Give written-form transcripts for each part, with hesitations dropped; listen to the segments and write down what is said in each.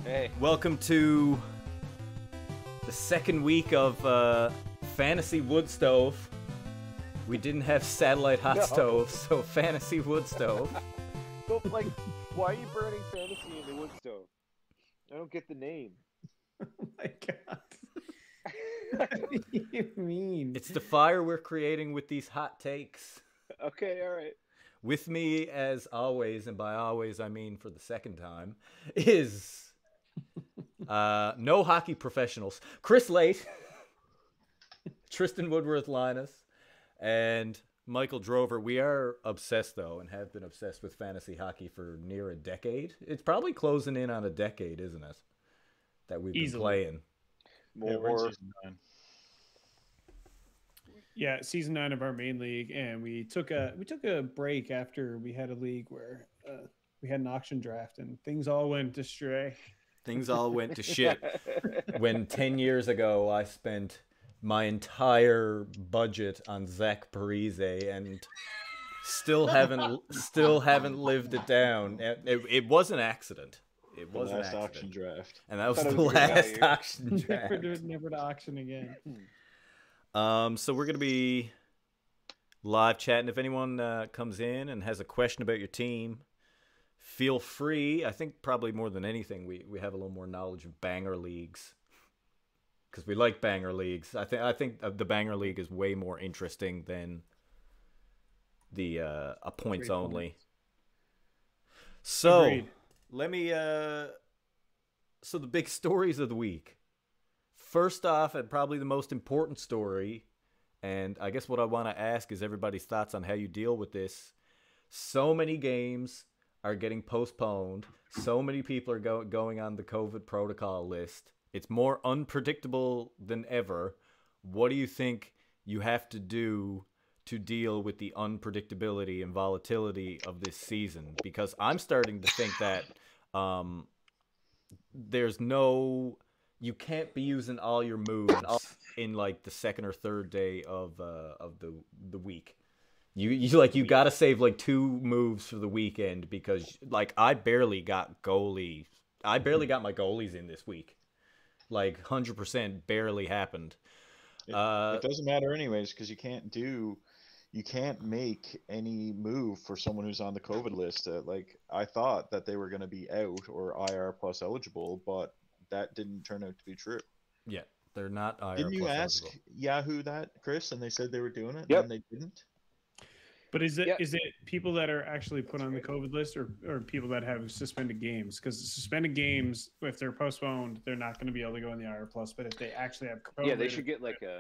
Hey. Welcome to the second week of Fantasy Woodstove. We didn't have satellite hot stove, so Fantasy Woodstove. But, like, why are you burning fantasy in the wood stove? I don't get the name. Oh my god. What do you mean? It's the fire we're creating with these hot takes. Okay, alright. With me, as always, and by always I mean for the second time, is no hockey professionals. Chris Late, Tristan Woodworth-Linus, and Michael Drover. We are obsessed, though, and have been obsessed with fantasy hockey for near a decade. It's probably closing in on a decade, isn't it? That we've been playing. More. Yeah, we're in season 9. Yeah, season 9 of our main league, and we took a break after we had a league where we had an auction draft, and things all went astray. Things all went to shit. When 10 years ago I spent my entire budget on Zach Parise and still haven't lived it down. It was an accident. It was the an last accident. auction draft. And that was Thought it the was good last value. auction draft. Never to auction again. So we're going to be live chatting. If anyone comes in and has a question about your team, feel free. I think probably more than anything, we have a little more knowledge of banger leagues because we like banger leagues. I think the banger league is way more interesting than the a points only. So Agreed. let me. So the big stories of the week. First off, and probably the most important story, and I guess what I want to ask is everybody's thoughts on how you deal with this. So many games are getting postponed. So many people are going on the COVID protocol list. It's more unpredictable than ever. What do you think you have to do to deal with the unpredictability and volatility of this season? Because I'm starting to think that you can't be using all your moves in like the second or third day of the week. You got to save like 2 moves for the weekend because like I barely got my goalies in this week. Like 100% barely happened. It doesn't matter anyways because you can't make any move for someone who's on the COVID list. Like I thought that they were going to be out or IR plus eligible, but that didn't turn out to be true. Yeah, they're not IR Didn't you plus ask eligible. Yahoo that, Chris, and they said they were doing it, Yep. and they didn't? But is it Yeah. people that are actually put on the COVID list or people that have suspended games? Because suspended games, if they're postponed, they're not going to be able to go in the IR plus. But if they actually have COVID, Yeah, they should get like a...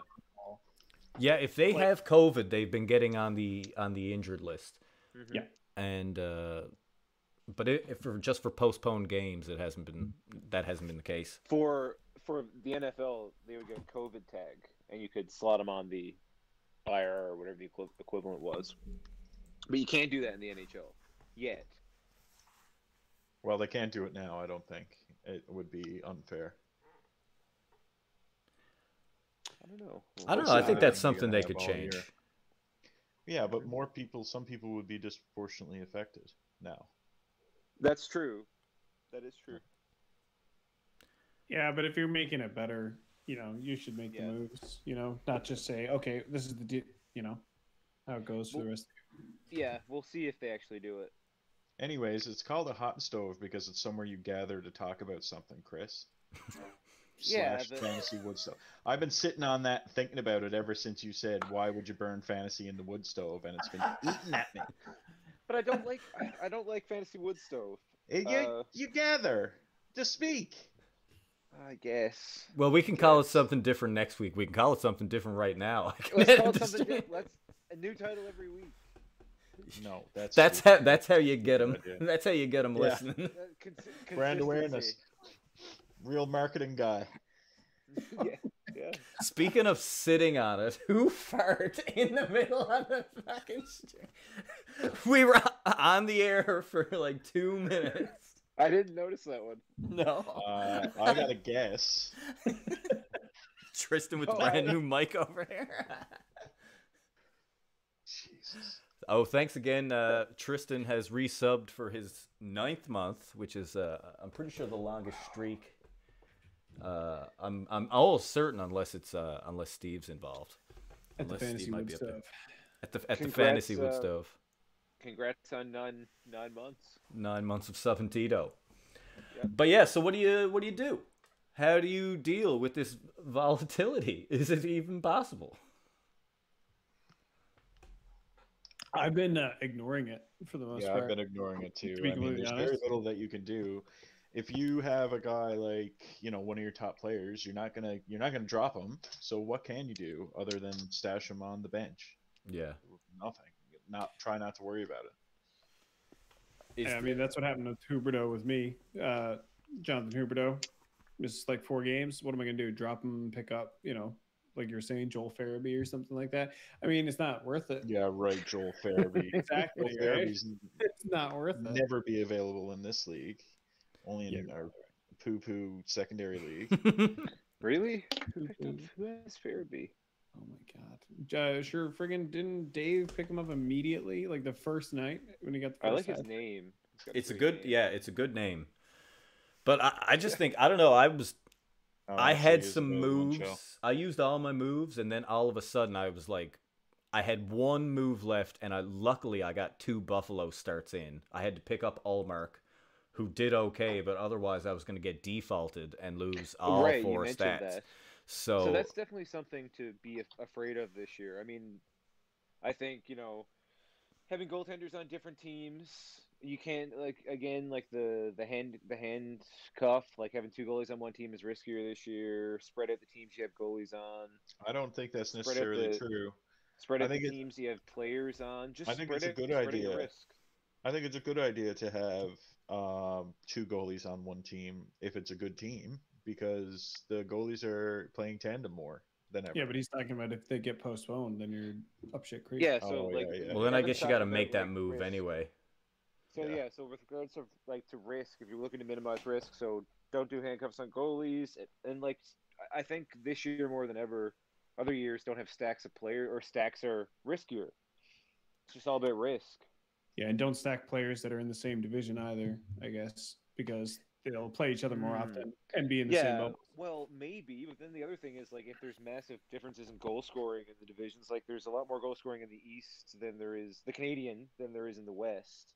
Yeah, if they have COVID, they've been getting on the injured list. Mhm. Yeah. And but just for postponed games, that hasn't been the case. For the NFL, they would get a COVID tag, and you could slot them on the IR or whatever the equivalent was. But you can't do that in the NHL yet. Well, they can't do it now, I don't think. It would be unfair. I don't know. I don't know. Well, I think I that's think something you're they gonna could have all change. year. Yeah, but some people would be disproportionately affected now. That's true. That is true. Yeah, but if you're making it better, you should make the Yeah. moves. Not just say, okay, this is how it goes for the rest. Yeah, we'll see if they actually do it. Anyways, it's called a hot stove because it's somewhere you gather to talk about something, Chris. Yeah, / fantasy wood stove. I've been sitting on that thinking about it ever since you said, why would you burn fantasy in the wood stove? And it's been eating at me. But I don't like fantasy wood stove. You gather to speak. I guess. Well, we can call it something different next week. We can call it something different right now. Let's call it something different. Let's a new title every week. No, that's That's how you get them. idea. That's how you get them Yeah. listening. brand awareness. Consistency. Real marketing guy. Yeah. Speaking of sitting on it, who farted in the middle of the fucking stream? We were on the air for like 2 minutes. I didn't notice that one. No. I got a guess. Tristan with the brand new mic over here. Jesus. Oh, thanks again. Tristan has resubbed for his 9th month, which is I'm pretty sure the longest streak. I'm almost certain unless Steve's involved. At the fantasy Woodstove. At the fantasy Woodstove. Congrats on 9 months. 9 months of Subentito. Yep. But yeah, so what do you do? How do you deal with this volatility? Is it even possible? I've been ignoring it for the most part. Yeah, I've been ignoring it too. I mean, there's very little that you can do. If you have a guy like, one of your top players, you're not gonna drop him. So what can you do other than stash him on the bench? Yeah, nothing. Try not to worry about it. Yeah, I mean, that's what happened with Huberto with me. Jonathan Huberto. It's like 4 games. What am I gonna do? Drop him, pick up, like you're saying, Joel Farabee or something like that. I mean, it's not worth it. Yeah, right, Joel Farabee. Exactly. Joel Right? Farabee's It's not worth it. Never be available in this league. Only in our poo-poo secondary league. Really? Who has Farabee? Oh my god! Sure, friggin' didn't Dave pick him up immediately, like the first night when he got the first I like hat? his name. It's a good name. But I just think, I don't know, I had some moves. I used all my moves, and then all of a sudden I was like, I had 1 move left, and luckily I got 2 Buffalo starts in. I had to pick up Allmark, who did okay, but otherwise I was going to get defaulted and lose all 4 stats. That. So that's definitely something to be afraid of this year. I mean, I think, having goaltenders on different teams, you can't, the handcuff, like having 2 goalies on one team is riskier this year. Spread out the teams you have goalies on. I don't think that's necessarily true. Spread out the teams you have players on. I think it's a good idea. I think it's a good idea to have 2 goalies on one team if it's a good team, because the goalies are playing tandem more than ever. Yeah, but he's talking about if they get postponed, then you're up shit creek. Yeah, so well, then I guess you got to make that move risk. Anyway. So so with regards to to risk, if you're looking to minimize risk, so don't do handcuffs on goalies, and I think this year more than ever, other years don't have stacks of players, or stacks are riskier. It's just all about risk. Yeah, and don't stack players that are in the same division either, I guess, because they'll play each other more often and be in the same bubble. Well, maybe, but then the other thing is, if there's massive differences in goal scoring in the divisions, there's a lot more goal scoring in the East than there is the Canadian than there is in the West.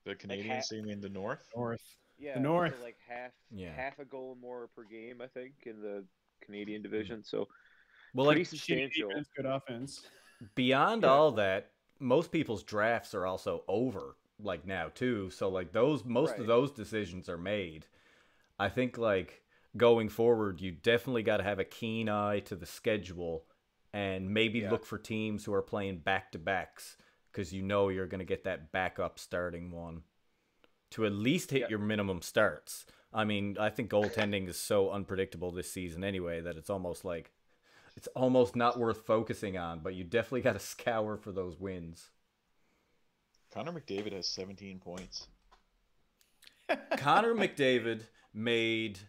The Canadians, you mean the North? North. Yeah, the North. So half a goal more per game, I think, in the Canadian division. So, pretty substantial. Defense, good offense. Beyond all that, most people's drafts are also over now too, so most of those decisions are made. I think going forward, you definitely got to have a keen eye to the schedule and maybe look for teams who are playing back-to-backs, because you're going to get that backup starting one to at least hit your minimum starts. I mean, I think goaltending is so unpredictable this season anyway that it's almost not worth focusing on, but you definitely got to scour for those wins. Connor McDavid has 17 points. Connor McDavid made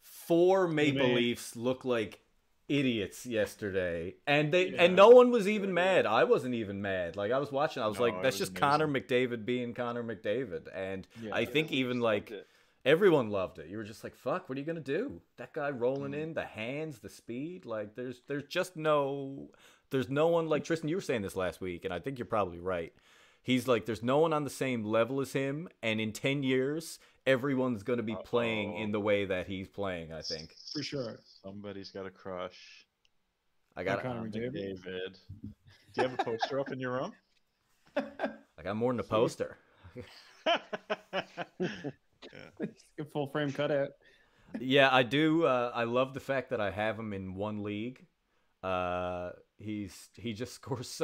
4 Maple Leafs look like idiots yesterday, and no one was even mad. I wasn't even mad. I was watching, I was that's just amazing. Connor McDavid being Connor McDavid, and I think even everyone loved it. You were just like, fuck, what are you gonna do? That guy rolling in, the hands, the speed, there's no one like Tristan. You were saying this last week, and I think you're probably right. He's there's no one on the same level as him, and in 10 years, everyone's going to be playing in the way that he's playing, I think. For sure. Somebody's got a crush. I got Connor McDavid. Do you have a poster up in your room? I got more than a poster. A full frame cutout. Yeah, I do. I love the fact that I have him in one league. He just scores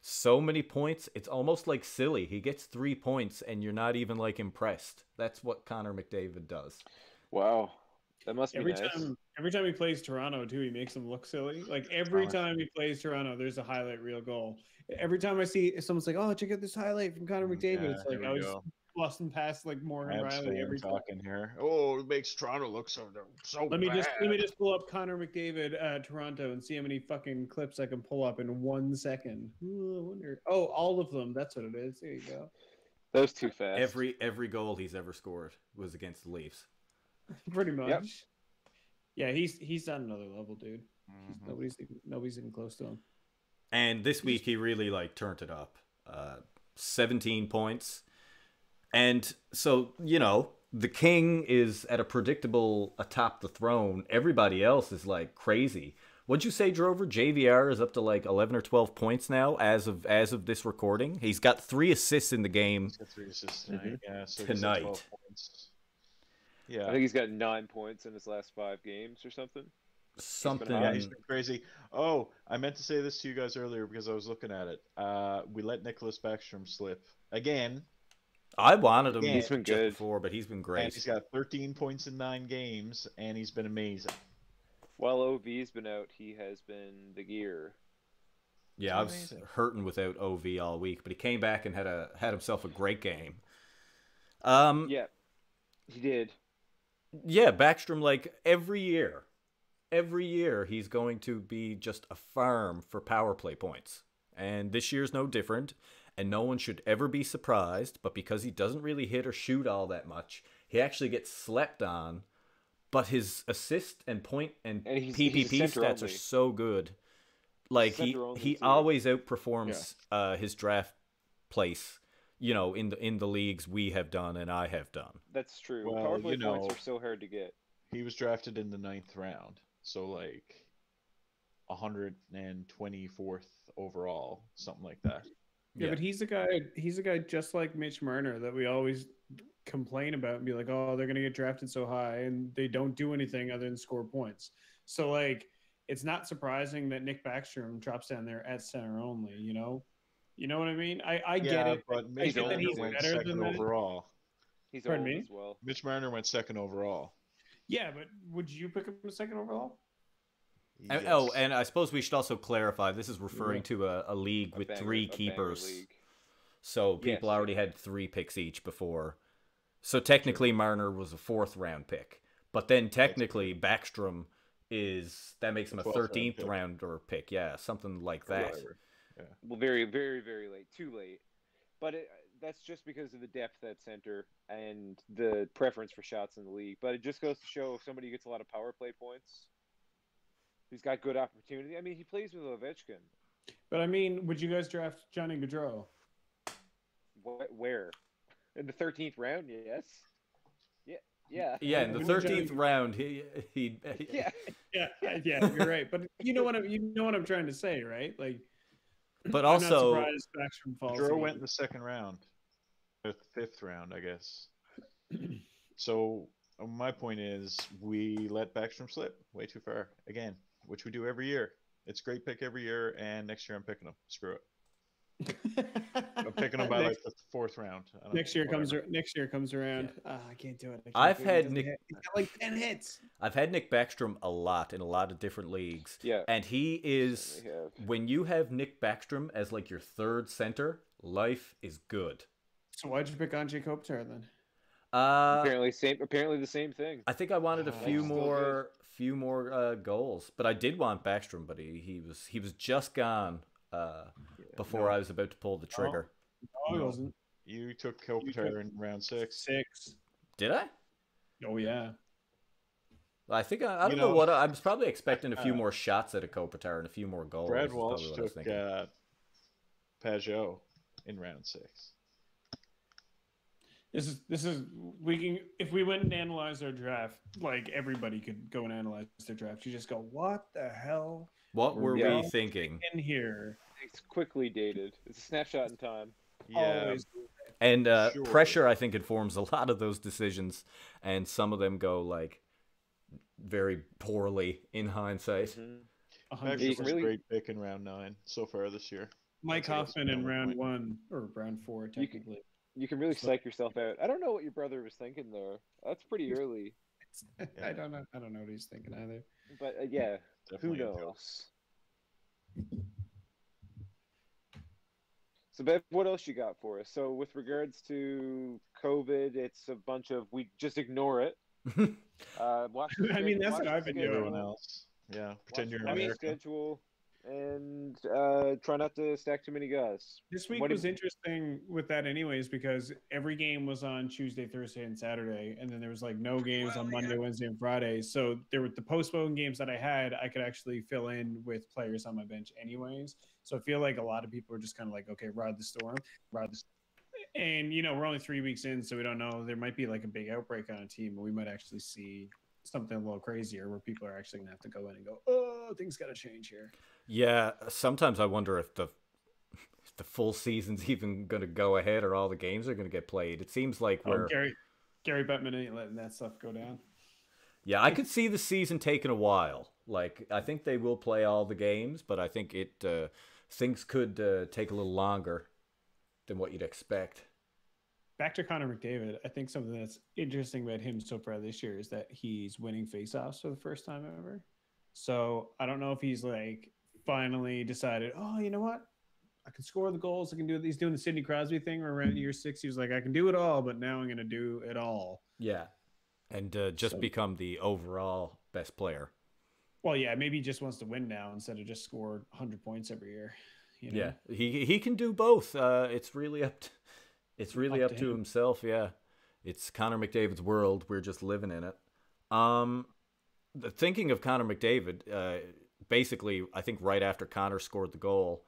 so many points. It's almost silly. He gets 3 points and you're not even impressed. That's what Connor McDavid does. Wow, that must be every nice. Every time he plays Toronto too, he makes them look silly. Every time he plays Toronto, there's a highlight reel goal. Every time I see someone's like, "Oh, check out this highlight from Connor McDavid," it's busting past like Morgan Habs Riley fan every time. talking here. Oh, it makes Toronto look so Let me bad. just pull up Connor McDavid Toronto and see how many fucking clips I can pull up in 1 second. Ooh, I wonder. Oh, all of them. That's what it is. There you go. That was too fast. Every goal he's ever scored was against the Leafs. Pretty much. Yep. Yeah, he's on another level, dude. Mhm. Nobody's even close to him. And this week he really like turned it up. 17 points. And so, you know, the king is at a predictable atop the throne. Everybody else is like crazy. What'd you say, Drover? JVR is up to like 11 or 12 points now as of this recording. He's got 3 assists in the game He's got 3 assists tonight. Yeah, so he's at tonight. 12 points. Yeah. I think he's got 9 points in his last 5 games or something. Something. Yeah, he's been crazy. Oh, I meant to say this to you guys earlier because I was looking at it. We let Nicholas Backstrom slip again. I wanted him He's been just good before, but he's been great. And he's got 13 points in 9 games, and he's been amazing. While OV's been out, he has been the gear. Yeah, I was hurting without OV all week, but he came back and had himself a great game. Yeah, he did. Yeah, Backstrom, like every year he's going to be just a farm for power play points. And this year's no different, and no one should ever be surprised, but because he doesn't really hit or shoot all that much, he actually gets slept on, but his assist and point and PPP stats are so good. Like he always outperforms his draft place, you know, in the leagues we have done and I have done. That's true. Well, Power play points are so hard to get. He was drafted in the 9th round, so like 124th overall, something like that. Yeah, but he's a guy just like Mitch Marner that we always complain about and be like, oh, they're gonna get drafted so high and they don't do anything other than score points. So like it's not surprising that Nick Backstrom drops down there at center only, you know? You know what I mean? I get it. But Mitch Marner went second overall. He's old as well. Mitch Marner went 2nd overall. Yeah, but would you pick him 2nd overall? Yes. Oh, and I suppose we should also clarify, this is referring to a league with 3 keepers. So people already had 3 picks each before. So technically Marner was a 4th round pick. But then technically Backstrom that makes him a 13th rounder pick. Yeah, something like that. Yeah. Well, very, very, very late. Too late. But that's just because of the depth at center and the preference for shots in the league. But it just goes to show if somebody gets a lot of power play points, who's got good opportunity. I mean, he plays with Ovechkin. But I mean, would you guys draft Johnny Gaudreau? Where? In the 13th round? Yes. Yeah. Yeah, in the 13th round, he yeah. You're right. But you know what I'm trying to say, right? Like, but also, I'm not surprised Backstrom falls. Gaudreau went in the 2nd round, or 5th round, I guess. So my point is, we let Backstrom slip way too far again, which we do every year. It's a great pick every year, and next year I'm picking him. Screw it. I'm picking him by like the 4th round. Next year comes around. Yeah. I can't do it. I've had Nick. He's got like 10 hits. I've had Nick Backstrom a lot in a lot of different leagues. Yeah. And he is, when you have Nick Backstrom as like your 3rd center, life is good. So why'd you pick Anze Kopitar then? Apparently the same thing. I think I wanted a few more goals, but I did want Backstrom, but he was just gone before I was about to pull the trigger. No, I wasn't. You took Kopitar in round 6. Did I? Oh yeah. I think I don't know what I was probably expecting a few more shots at a Kopitar and a few more goals. Brad Walsh took Pajot in round 6. This is if we went and analyzed our draft, like everybody could go and analyze their draft. You just go, what the hell? What were we thinking in here? It's quickly dated. It's a snapshot in time. Yeah. Always. And pressure, I think, informs a lot of those decisions, and some of them go like very poorly in hindsight. Actually, was a great pick in round 9 so far this year. Mike Hoffman in round 1 or round 4, technically. You can really psych yourself out. I don't know what your brother was thinking there. That's pretty early. I don't know what he's thinking either. But who knows? So, Bev, what else you got for us? So, with regards to COVID. It's a bunch of we just ignore it. Watch the I mean, that's watch what the I've been doing. Everyone schedule, else. Yeah, pretend you're in watch the America. schedule, and try not to stack too many guys. This week What do was you- interesting with that, anyways, because every game was on Tuesday, Thursday, and Saturday, and then there was like no games on Monday, Wednesday, and Friday. So there were the postponed games that I had. I could actually fill in with players on my bench, anyways. So I feel like a lot of people are just kind of like, okay, ride the storm, ride the. And we're only 3 weeks in, so we don't know. There might be like a big outbreak on a team, and we might actually see something a little crazier where people are actually gonna have to go in and go, oh, things got to change here. Yeah, sometimes I wonder if the full season's even going to go ahead or all the games are going to get played. It seems like we're Gary Bettman ain't letting that stuff go down. Yeah, I could see the season taking a while. Like, I think they will play all the games, but I think things could take a little longer than what you'd expect. Back to Connor McDavid, I think something that's interesting about him so far this year is that he's winning faceoffs for the first time ever. So I don't know if he's like finally decided, oh, you know what? I can score the goals. I can do it. He's doing the Sidney Crosby thing where around year 6, he was like, I can do it all, but now I'm going to do it all. Yeah, and just become the overall best player. Well, yeah, maybe he just wants to win now instead of just score 100 points every year. Yeah, he can do both. It's really up to himself. Yeah, it's Connor McDavid's world. We're just living in it. Thinking of Connor McDavid, basically, I think right after Connor scored the goal,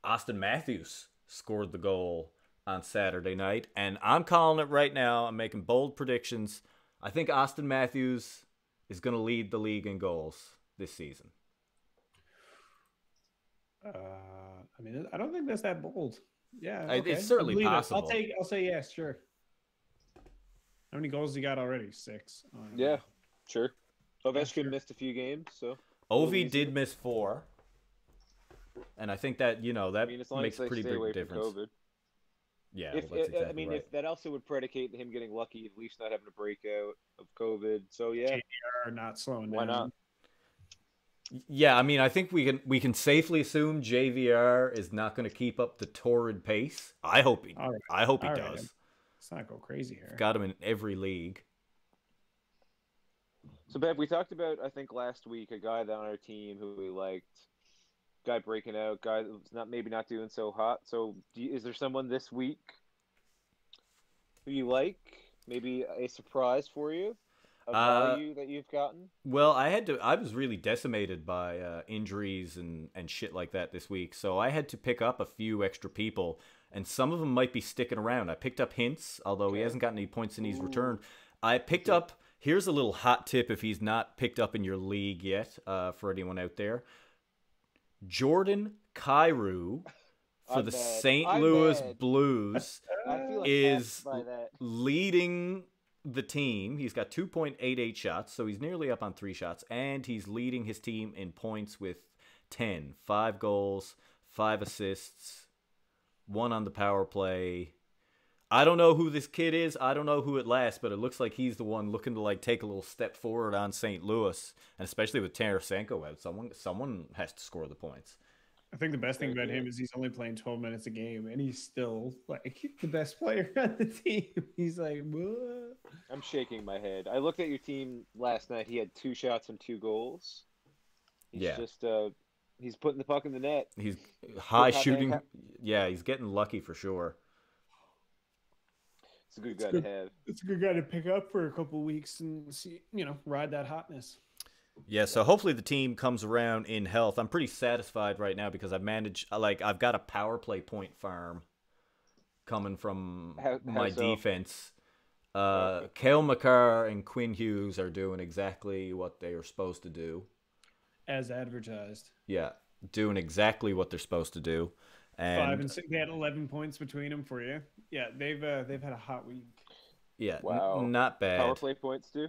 Austin Matthews scored the goal on Saturday night, and I'm calling it right now. I'm making bold predictions. I think Austin Matthews is going to lead the league in goals this season. I mean, I don't think that's that bold. Yeah, okay. It's certainly possible. I'll say yes, sure. How many goals he got already? 6. Yeah, sure. Ovechkin sure. missed a few games, so Ovi did miss 4, and I think that that as long makes as they a pretty stay big away difference. from COVID. Yeah, If well, that's exactly right. if that also would predicate him getting lucky, at least not having a breakout of COVID. So yeah, JVR not slowing down. why not? Yeah, I mean, I think we can safely assume JVR is not going to keep up the torrid pace. I hope he All right. does. Let's not go crazy here. Got him in every league. So Bev, we talked about I think last week a guy on our team who we liked, guy breaking out, guy that's maybe not doing so hot. So is there someone this week who you like? Maybe a surprise for you? A value that you've gotten? Well, I was really decimated by injuries and shit like that this week. So I had to pick up a few extra people, and some of them might be sticking around. I picked up Hintz, although he hasn't gotten any points in his return. I picked up, here's a little hot tip if he's not picked up in your league yet, for anyone out there. Jordan Kyrou for the St. Louis Blues is leading the team. He's got 2.88 shots, so he's nearly up on 3 shots, and he's leading his team in points with 5 goals, 5 assists, 1 on the power play. I don't know who this kid is. I don't know who it lasts, but it looks like he's the one looking to take a little step forward on St. Louis, and especially with Tarasenko out, someone has to score the points. I think the best thing about him is he's only playing 12 minutes a game, and he's still the best player on the team. He's like, what? I'm shaking my head. I looked at your team last night. He had 2 shots and 2 goals. He's just he's putting the puck in the net. He's high shooting. Yeah, he's getting lucky for sure. It's a good guy to have. It's a good guy to pick up for a couple of weeks and see, ride that hotness. Yeah, so hopefully the team comes around in health. I'm pretty satisfied right now because I've managed, I've got a power play point farm coming from my defense. Cale Makar and Quinn Hughes are doing exactly what they are supposed to do. As advertised. Yeah, doing exactly what they're supposed to do. And 5 and 6, they had 11 points between them for you. Yeah, they've had a hot week. Yeah, wow, not bad. Power play points too,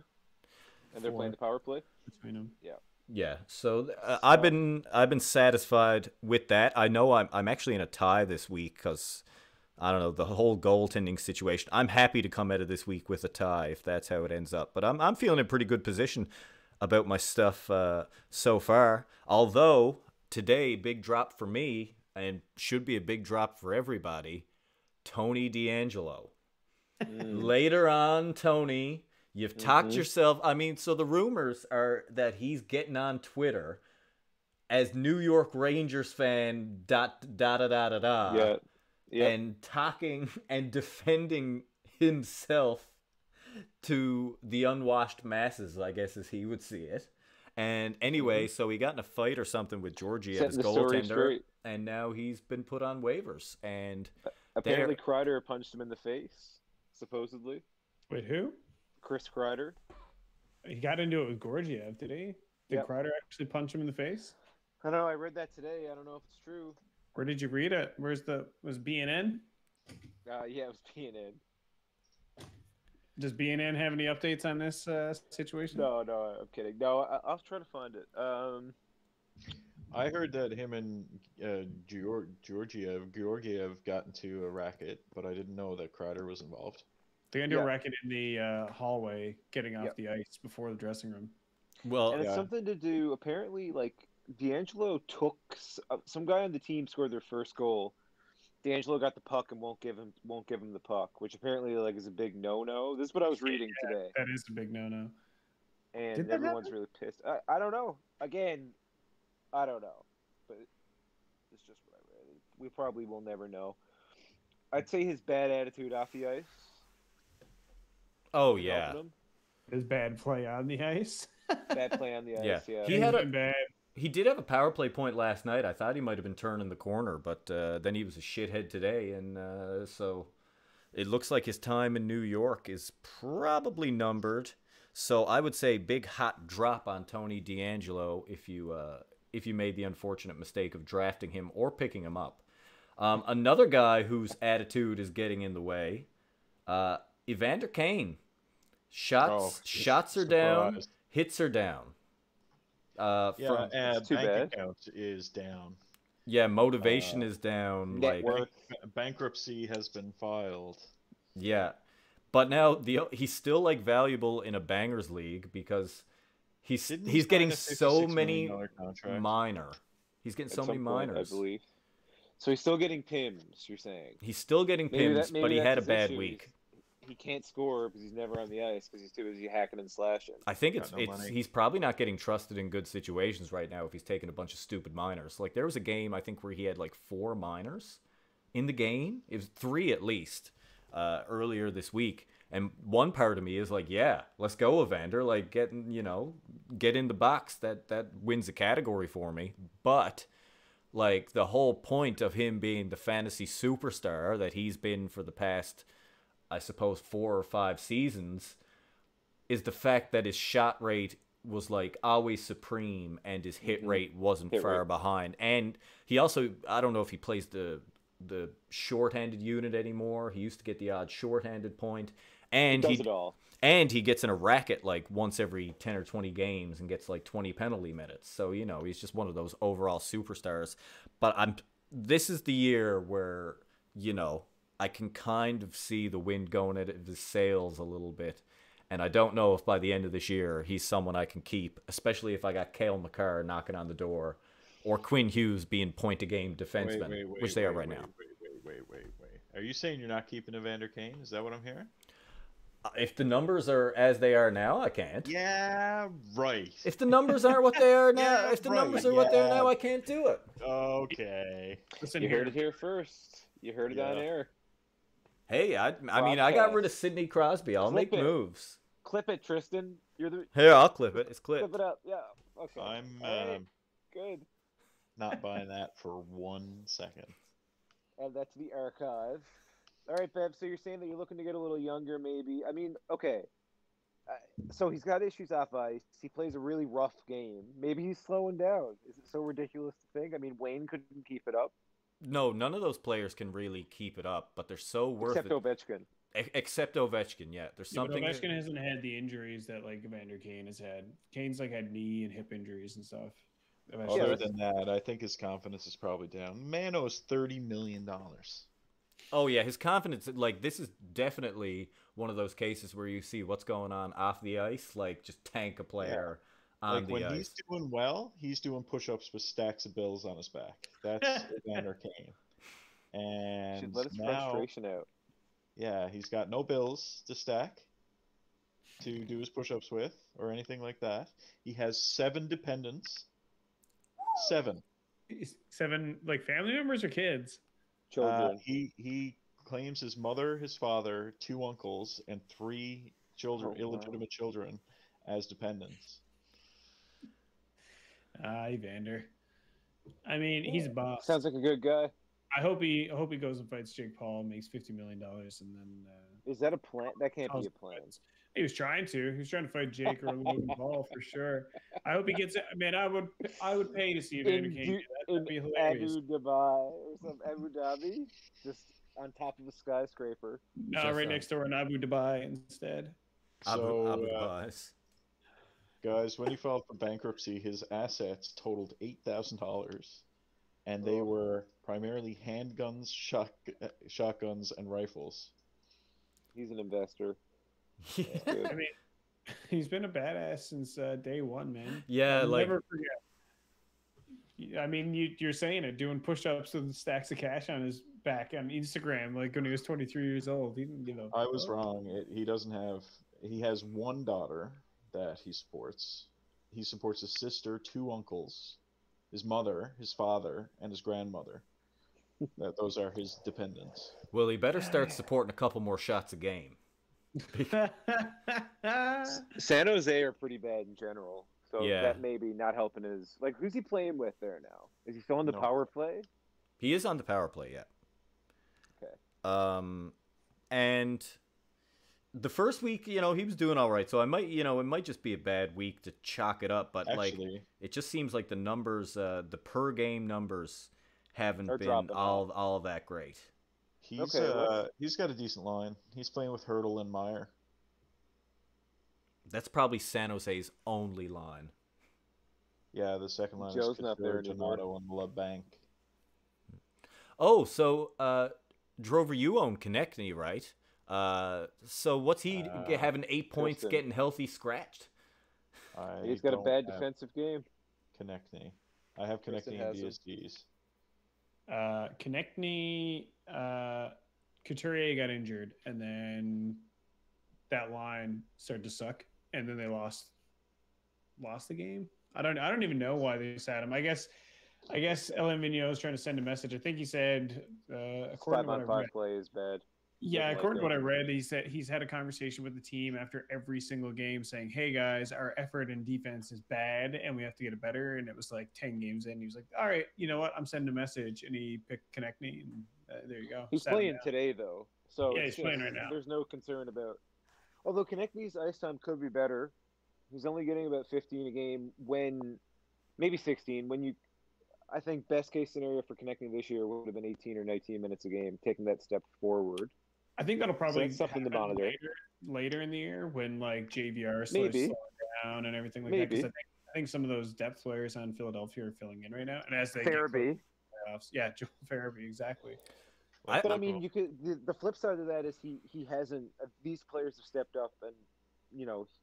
and they're playing the power play between them. Yeah. So I've been satisfied with that. I know I'm actually in a tie this week because I don't know the whole goaltending situation. I'm happy to come out of this week with a tie if that's how it ends up. But I'm feeling in pretty good position about my stuff so far. Although today, big drop for me and should be a big drop for everybody. Tony DeAngelo. Later on, Tony, you've talked yourself. I mean, so the rumors are that he's getting on Twitter as New York Rangers fan, Yeah. Yep. and talking and defending himself to the unwashed masses, I guess as he would see it. And anyway, so he got in a fight or something with Georgiev, his Setting the story goaltender, straight. and now he's been put on waivers. And Apparently, Kreider punched him in the face, supposedly. Wait, who? Chris Kreider. He got into it with Georgiev, did he? Did Kreider actually punch him in the face? I don't know. I read that today. I don't know if it's true. Where did you read it? Was BNN? Yeah, it was PNN. Does BNN have any updates on this situation? No, I'm kidding. No, I'll try to find it. I heard that him and Georgiev got into a racket, but I didn't know that Kreider was involved. They're going to do a racket in the hallway, getting off the ice before the dressing room. Well, and it's something to do, apparently, like, D'Angelo took some guy on the team scored their first goal. D'Angelo got the puck and won't give him the puck, which apparently like is a big no. This is what I was reading today. That is a big no. And everyone's really pissed. I don't know. Again, I don't know, but it's just what I read. We probably will never know. I'd say his bad attitude off the ice. Oh yeah. His bad play on the ice. Bad play on the ice. Yeah. He did have a power play point last night. I thought he might have been turning the corner, but then he was a shithead today, and so it looks like his time in New York is probably numbered. So I would say big hot drop on Tony DeAngelo if you made the unfortunate mistake of drafting him or picking him up. Another guy whose attitude is getting in the way, Evander Kane. Shots are down, hits are down. Bank account is down. Yeah, motivation is down. Like bankruptcy has been filed. Yeah, but now he's still like valuable in a bangers league because he's getting so many minor. He's getting so many minors, I believe. So he's still getting PIMs. You're saying he's still getting PIMs, but he had a bad week. He can't score because he's never on the ice because he's too busy hacking and slashing. I think he's probably not getting trusted in good situations right now if he's taking a bunch of stupid minors. Like there was a game I think where he had like 4 minors in the game. It was 3 at least earlier this week. And one part of me is like, yeah, let's go, Evander. Like get in the box. That wins a category for me. But like the whole point of him being the fantasy superstar that he's been for the past, I suppose, 4 or 5 seasons, is the fact that his shot rate was like always supreme and his hit rate wasn't far behind. And he also, I don't know if he plays the shorthanded unit anymore. He used to get the odd shorthanded point. And he does it all. And he gets in a racket like once every 10 or 20 games and gets like 20 penalty minutes. So, he's just one of those overall superstars. But this is the year where, I can kind of see the wind going at his sails a little bit. And I don't know if by the end of this year he's someone I can keep, especially if I got Cale Makar knocking on the door or Quinn Hughes being point-a-game defenseman, which they are right now. Wait. Are you saying you're not keeping Evander Kane? Is that what I'm hearing? If the numbers are as they are now, I can't. Yeah, right. If the numbers aren't what they are now, what they are now, I can't do it. Okay. Listen, you heard it here first. You heard it on air. Hey, I mean, I got rid of Sidney Crosby. I'll make moves. Clip it, Tristan. Here, I'll clip it. It's clipped. Clip it up. Yeah. Okay. I'm good. Not buying that for 1 second. Add that to the archive. All right, Bev. So you're saying that you're looking to get a little younger, maybe? I mean, okay. So he's got issues off ice. He plays a really rough game. Maybe he's slowing down. Is it so ridiculous to think? I mean, Wayne couldn't keep it up. No, none of those players can really keep it up, but they're so worth Except Ovechkin. Except Ovechkin, yeah. There's something. But Ovechkin hasn't had the injuries that like Evander Kane has had. Kane's like had knee and hip injuries and stuff. Other than that, I think his confidence is probably down. Man owes $30 million. Oh yeah, his confidence. Like this is definitely one of those cases where you see what's going on off the ice, like just tank a player. Like when he's doing well, he's doing push-ups with stacks of bills on his back. That's Evander Kane. And should let his frustration out. Yeah, he's got no bills to stack to do his push-ups with or anything like that. He has 7 dependents. 7. 7 like family members or kids? Children. He claims his mother, his father, 2 uncles, and 3 children, Oh, wow. illegitimate children, as dependents. Evander. I mean, he's a boss. Sounds like a good guy. I hope he goes and fights Jake Paul, makes $50 million, and then. Is that a plan? That can't be a plan. He was trying to. He was trying to fight Jake or Logan Paul for sure. I hope he gets it. Man, I would pay to see Evander Kane. That'd be hilarious. Abu Dhabi or some Abu Dhabi, just on top of a skyscraper. No, right next door in Abu Dhabi instead. So, Abu Dhabi. guys, when he filed for bankruptcy, his assets totaled $8,000, and they were primarily handguns, shotguns, and rifles. He's an investor. I mean, he's been a badass since day one, man. Yeah, I'll like never forget. I mean, you're saying it, doing push-ups with stacks of cash on his back on Instagram, like when he was 23 years old. He didn't give a. I was wrong. He doesn't have. He has 1 daughter that he supports. He supports his sister, 2 uncles, his mother, his father, and his grandmother. Those are his dependents. Well, he better start supporting a couple more shots a game. San Jose are pretty bad in general, so Yeah. that may be not helping his. Like, who's he playing with there now? Is he still on the No. power play? He is on the power play, yeah. Okay. And the first week, he was doing all right. So it might just be a bad week to chalk it up. But Actually, it just seems like the numbers, the per game numbers, haven't Are been dropping all that great. he's got a decent line. He's playing with Hurdle and Meyer. That's probably San Jose's only line. Yeah, the second line Joe's is not there anymore. Donato and LeBanc. Oh, so Drover, you own Konechny, right? So what's he having 8 points, Tristan. getting healthy, scratched? He's got a bad defensive game. Konechny. I have Tristan Konechny and has him. DSGs. Konechny, Couturier got injured, and then that line started to suck, and then they lost the game. I don't even know why they sat him. I guess Ellen Vigneault is trying to send a message. I think he said, according to what I read, 5-on-5 play is bad. yeah, Doesn't according to like what I read, he said he's had a conversation with the team after every single game saying, "Hey guys, our effort in defense is bad and we have to get it better." And it was like 10 games in. He was like, "All right, you know what? I'm sending a message." And he picked Konechny, and there you go. He's Sat him playing down. today, though. So Yeah, it's he's playing just- right now. There's no concern about. Although Konechny's ice time could be better. He's only getting about 15 a game when, maybe 16. I think best case scenario for Konechny this year would have been 18 or 19 minutes a game, taking that step forward. I think that'll probably that's something to happen monitor. later in the year when like JVR starts Maybe. slowing down and everything like that. Maybe. Because I think some of those depth players on Philadelphia are filling in right now, and as they Farabee. get playoffs, yeah, Joel Farabee, exactly. But I mean, you could. The flip side of that is he hasn't. These players have stepped up, and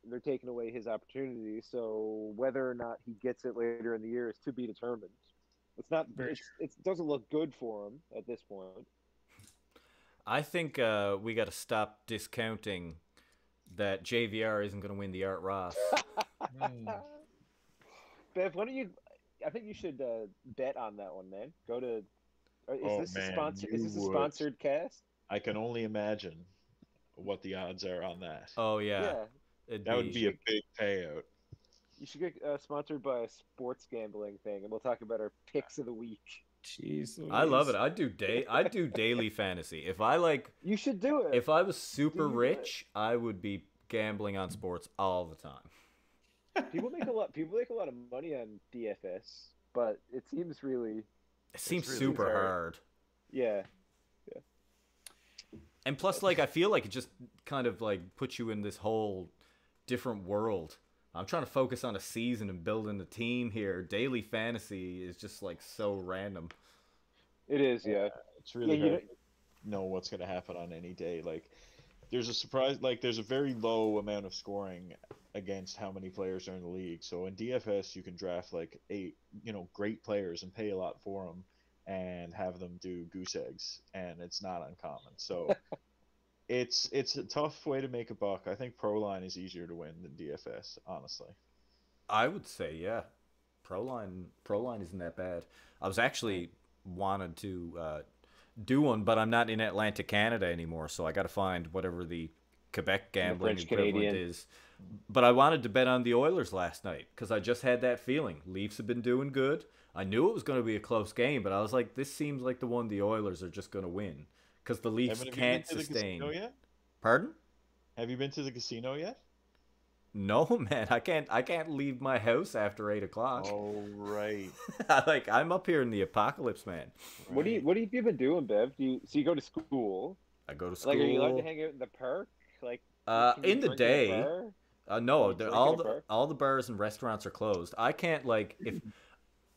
they're taking away his opportunity. So whether or not he gets it later in the year is to be determined. It's not. It doesn't look good for him at this point. I think we got to stop discounting that JVR isn't going to win the Art Ross. Bev, why don't you? I think you should bet on that one, man. Go to. Is this a sponsored cast? I can only imagine what the odds are on that. Oh yeah, that would be a big payout. You should get sponsored by a sports gambling thing, and we'll talk about our picks of the week. Jeez, Louise. I love it. I do daily fantasy. If I you should do it. If I was super rich, I would be gambling on sports all the time. People make a lot of money on DFS, but it seems really. It seems really super hard. Yeah. And plus, I feel like it just kind of puts you in this whole different world. I'm trying to focus on a season and building a team here. Daily fantasy is just so random. It is, yeah. It's really hard to know what's going to happen on any day. There's a surprise. There's a very low amount of scoring against how many players are in the league. So in DFS, you can draft 8, great players and pay a lot for them, and have them do goose eggs, and it's not uncommon. So it's a tough way to make a buck. I think Pro Line is easier to win than DFS, honestly. I would say, yeah. Pro line isn't that bad. I was actually wanted to do one, but I'm not in Atlantic Canada anymore, so I got to find whatever the Quebec gambling French equivalent Canadian. is. But I wanted to bet on the Oilers last night because I just had that feeling. Leafs have been doing good. I knew it was going to be a close game, but I was like, this seems like the one the Oilers are just going to win because the Leafs Evan, have you been can't to the sustain. casino yet? Pardon? Have you been to the casino yet? No, man, I can't leave my house after 8 o'clock. Oh, right. Like I'm up here in the apocalypse, man. What have you been doing, Bev? You go to school? I go to school. Like, are you allowed to hang out in the park? Like, can you in the drink at a day. bar? No, you drink all at a the bar? all the bars and restaurants are closed. I can't like if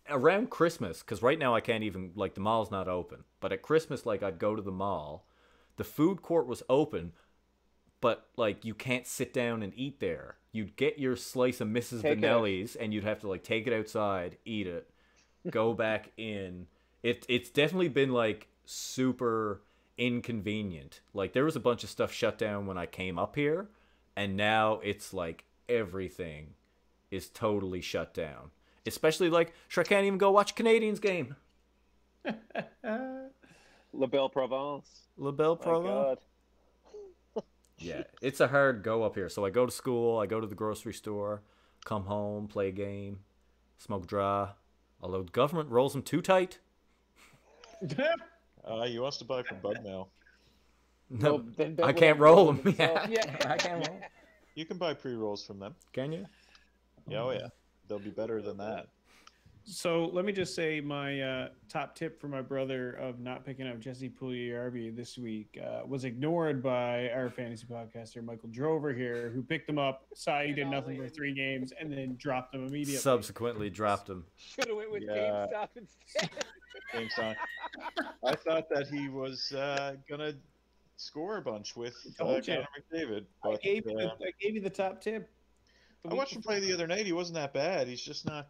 around Christmas because right now I can't even like the mall's not open. But at Christmas, like I'd go to the mall, the food court was open, but like you can't sit down and eat there. You'd get your slice of Mrs. Take it. Vanelli's and you'd have to like take it outside, eat it, go back in. It's definitely been like super inconvenient. Like there was a bunch of stuff shut down when I came up here, and now it's like everything is totally shut down. Especially like, sure, I can't even go watch a Canadians game. La Belle Provence. La Belle My Provence. God. Yeah, it's a hard go up here. So I go to school, I go to the grocery store, come home, play a game, smoke draw. Although the government rolls them too tight. You wants to buy from Bud now. No, Well, then Ben I would can't have roll rolled them. himself. Yeah, I can't roll. You can buy pre-rolls from them. Can you? Yeah, oh yeah. They'll be better than that. So let me just say my top tip for my brother of not picking up Jesse Pugliarvi this week was ignored by our fantasy podcaster Michael Drover here, who picked him up, saw he did nothing for 3 games, and then dropped him immediately. Subsequently dropped him. Should have went with Yeah. GameStop instead. GameStop. I thought that he was gonna score a bunch with Told you. Connor McDavid, I but gave you the top tip. I watched him play the other night. He wasn't that bad. He's just not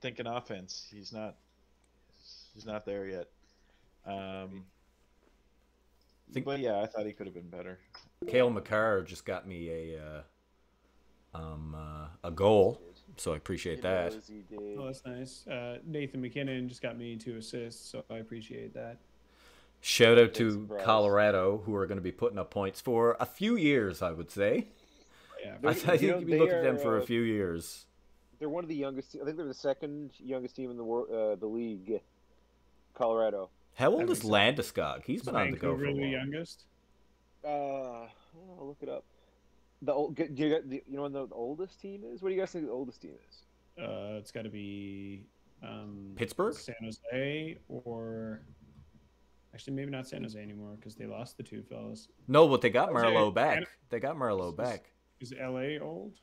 thinking offense. He's not there yet. But yeah, I thought he could have been better. Cale Makar just got me a goal, so I appreciate that. He did. Oh, that's nice. Nathan McKinnon just got me 2 assists, so I appreciate that. Shout out Big to surprise. Colorado, who are going to be putting up points for a few years, I would say. Yeah, I think You know, you can they look at them are, for a few years. They're one of the youngest. I think they're the second youngest team in the world, the league. Colorado. How old That is makes Landeskog? He's been on the go Vancouver for a the while. youngest. I'll look it up. The old, do you know what the oldest team is? What do you guys think the oldest team is? It's got to be Pittsburgh? San Jose, or actually maybe not San Jose anymore because they lost the 2 fellas. No, but they got Okay, Merlot back. and- They got Merlot back. Is LA old?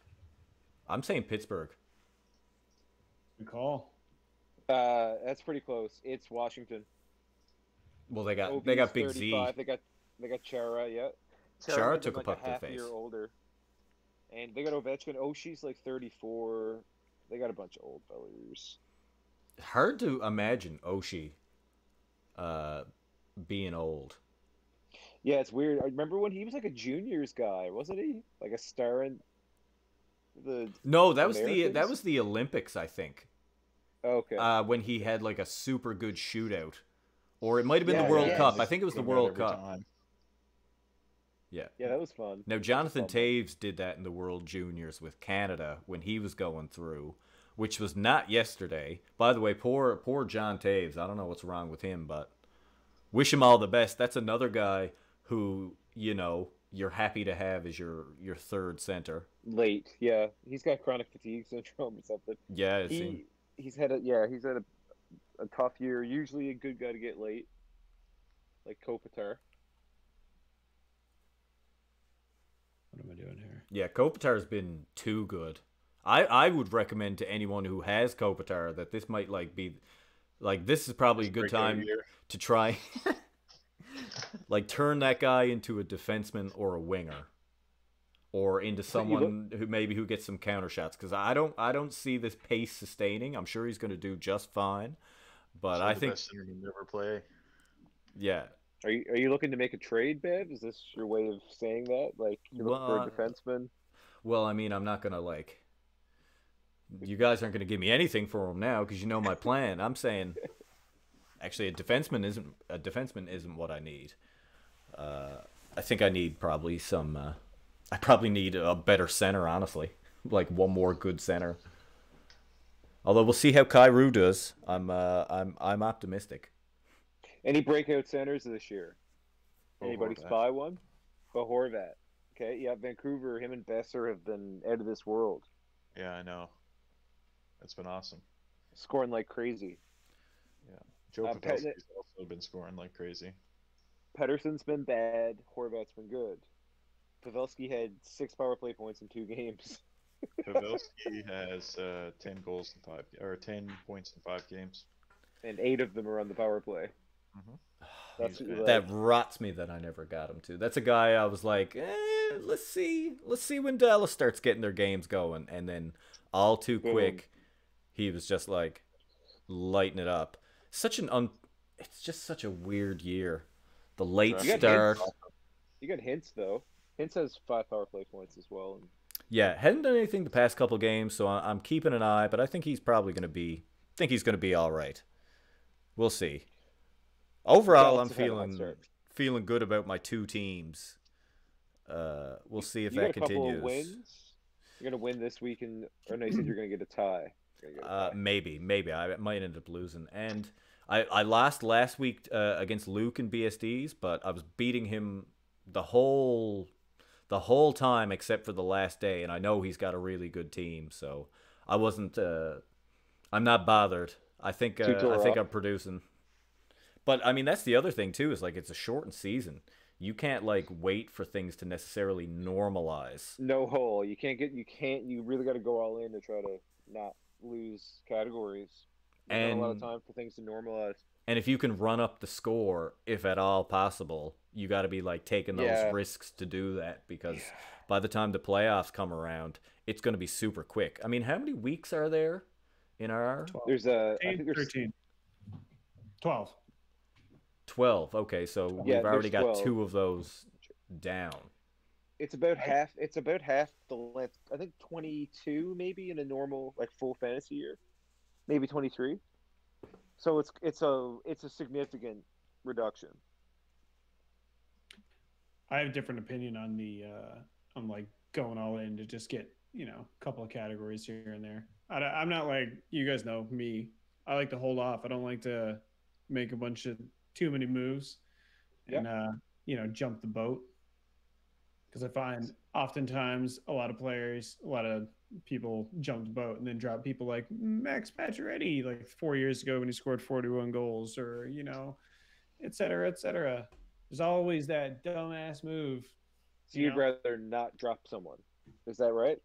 I'm saying Pittsburgh. Good call. That's pretty close. It's Washington. Well, they got OB's Big Z. 35. They got Chara. Yeah. Chara might took be a puck to the half face. year older. And they got Ovechkin. Oshie's like 34. They got a bunch of old fellers. Hard to imagine Oshie being old. Yeah, it's weird. I remember when he was like a juniors guy, wasn't he? Like a star in the. No, that Americans? was the Olympics, I think. Okay. When he had like a super good shootout, or it might have been Yeah, the World yeah. Cup. I think it was the Doing that World every Cup. time. Yeah. Yeah, that was fun. Now Jonathan Fun. Taves did that in the World Juniors with Canada when he was going through, which was not yesterday. By the way, poor John Taves. I don't know what's wrong with him, but wish him all the best. That's another guy who, you know, you're happy to have as your third center. Late, yeah. He's got chronic fatigue syndrome or something. Yeah, it seemed- He's had a tough year. Usually a good guy to get late, like Kopitar. What am I doing here? yeah, Kopitar's been too good. I would recommend to anyone who has Kopitar that this might this is probably a good time to try like turn that guy into a defenseman or a winger, or into someone who gets some counter shots, because I don't see this pace sustaining. I'm sure he's going to do just fine, but I the think best center to never play. yeah, Are you looking to make a trade, Bev? Is this your way of saying that? Like you're looking for a Well, defenseman? well, I mean, I'm not gonna like. You guys aren't gonna give me anything for him now because you know my plan. I'm saying, actually, a defenseman isn't what I need. I think I need probably some. I probably need a better center, honestly. Like one more good center. Although we'll see how Kyrou does. I'm optimistic. Any breakout centers this year? Oh, Anybody Horvat. spy one? But Horvat. Okay, yeah, Vancouver, him and Besser have been out of this world, Yeah, I know. It's been awesome. scoring like crazy. Yeah. Joe Pet- Pavelski's also been scoring like crazy. Pedersen's been bad. Horvat's been good. Pavelski had 6 power play points in 2 games, Pavelski has 10 goals in 10 points in 5 games. and 8 of them are on the power play. Mhm. That's He's what you bad. like. That rots me that I never got him to. That's a guy I was like, let's see when Dallas starts getting their games going, and then all too Boom. quick, he was just like lighting it up. It's just such a weird year. The late You got start. You got Hintz though. Hintz has 5 power play points as well. And Yeah, hadn't done anything the past couple games, so I'm keeping an eye. But I think he's probably going to be. Think he's going to be all right. We'll see. Overall, I'm Dallas have had a hot start. feeling good about my two teams. We'll see if You that got a couple continues. of wins. You're gonna win this week, or no, you said you're gonna get a tie. You're gonna get a tie. Maybe I might end up losing. And I lost last week against Luke in BSDs, but I was beating him the whole time except for the last day, and I know he's got a really good team, so I wasn't. I'm not bothered. I think I'm producing. But I mean, that's the other thing too. Is like it's a shortened season. You can't like wait for things to necessarily normalize. No hole. You can't get. You can't. You really got to go all in to try to not lose categories. There's not a lot of And time for things to normalize. and if you can run up the score, if at all possible, you got to be like taking those Yeah. risks to do that because by the time the playoffs come around, it's going to be super quick. I mean, how many weeks are there in our 12, There's a. I think there's 13, 12. 12? Okay, so Yeah, we've already there's got 12. 2 of those down. It's about half. It's about half the length. I think 22 maybe in a normal like full fantasy year, maybe 23. So it's a significant reduction. I have a different opinion on the on like going all in to just get a couple of categories here and there. I'm not like you guys know me. I like to hold off. I don't like to make a bunch of too many moves and jump the boat because I find oftentimes a lot of people jump the boat and then drop people like Max Pacioretty like 4 years ago when he scored 41 goals or et cetera, et cetera. There's always that dumbass move. So you'd rather not drop someone. Is that right?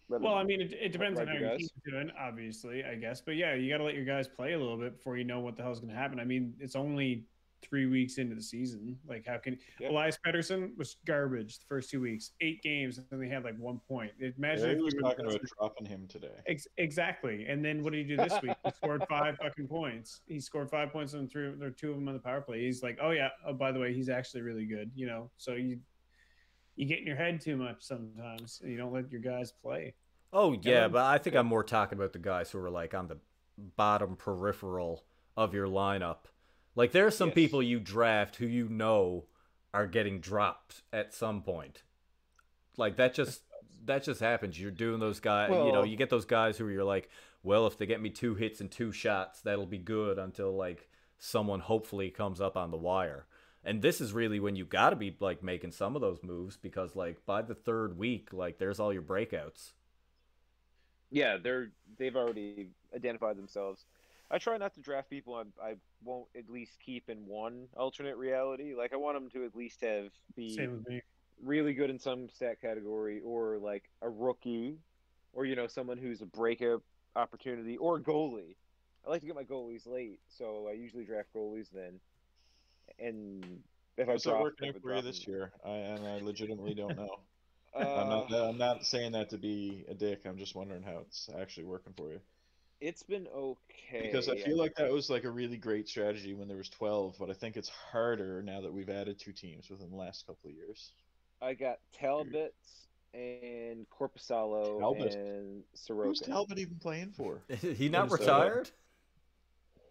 Well, I mean, it depends on ride how your your guys? team's doing, obviously, I guess. But yeah, you got to let your guys play a little bit before you know what the hell's going to happen. I mean, it's only 3 weeks into the season. Like, how can Elias Pettersson was garbage the first 2 weeks, 8 games, and they had like 1 point. Imagine He if was you talking about dropping him today. Exactly. And then what did he do this week? He scored 5 fucking points. He scored 5 points on 3. There are 2 of them on the power play. He's like, oh yeah. Oh, by the way, he's actually really good. So you get in your head too much sometimes. And you don't let your guys play. Oh yeah, but I think I'm more talking about the guys who are like on the bottom peripheral of your lineup. Like there are some people you draft who you know are getting dropped at some point. Like that just happens. You're doing those guys, you get those guys who you're like, well, if they get me 2 hits and 2 shots, that'll be good until like someone hopefully comes up on the wire. And this is really when you got to be like making some of those moves because like by the 3rd week, like there's all your breakouts. Yeah, they've already identified themselves. I try not to draft people I won't at least keep in one alternate reality. Like I want them to at least be Same with me. really good in some stat category or like a rookie or someone who's a breakout opportunity or a goalie. I like to get my goalies late, so I usually draft goalies then. And if I How's that drop, working out for you this year? I legitimately don't know. I'm not saying that to be a dick. I'm just wondering how it's actually working for you. It's been okay. Because I feel like that was like a really great strategy when there was 12, but I think it's harder now that we've added 2 teams within the last couple of years. I got Talbot and Corpusalo Talbot? and Who's Sorokin. Talbot even playing for? He not Minnesota. retired?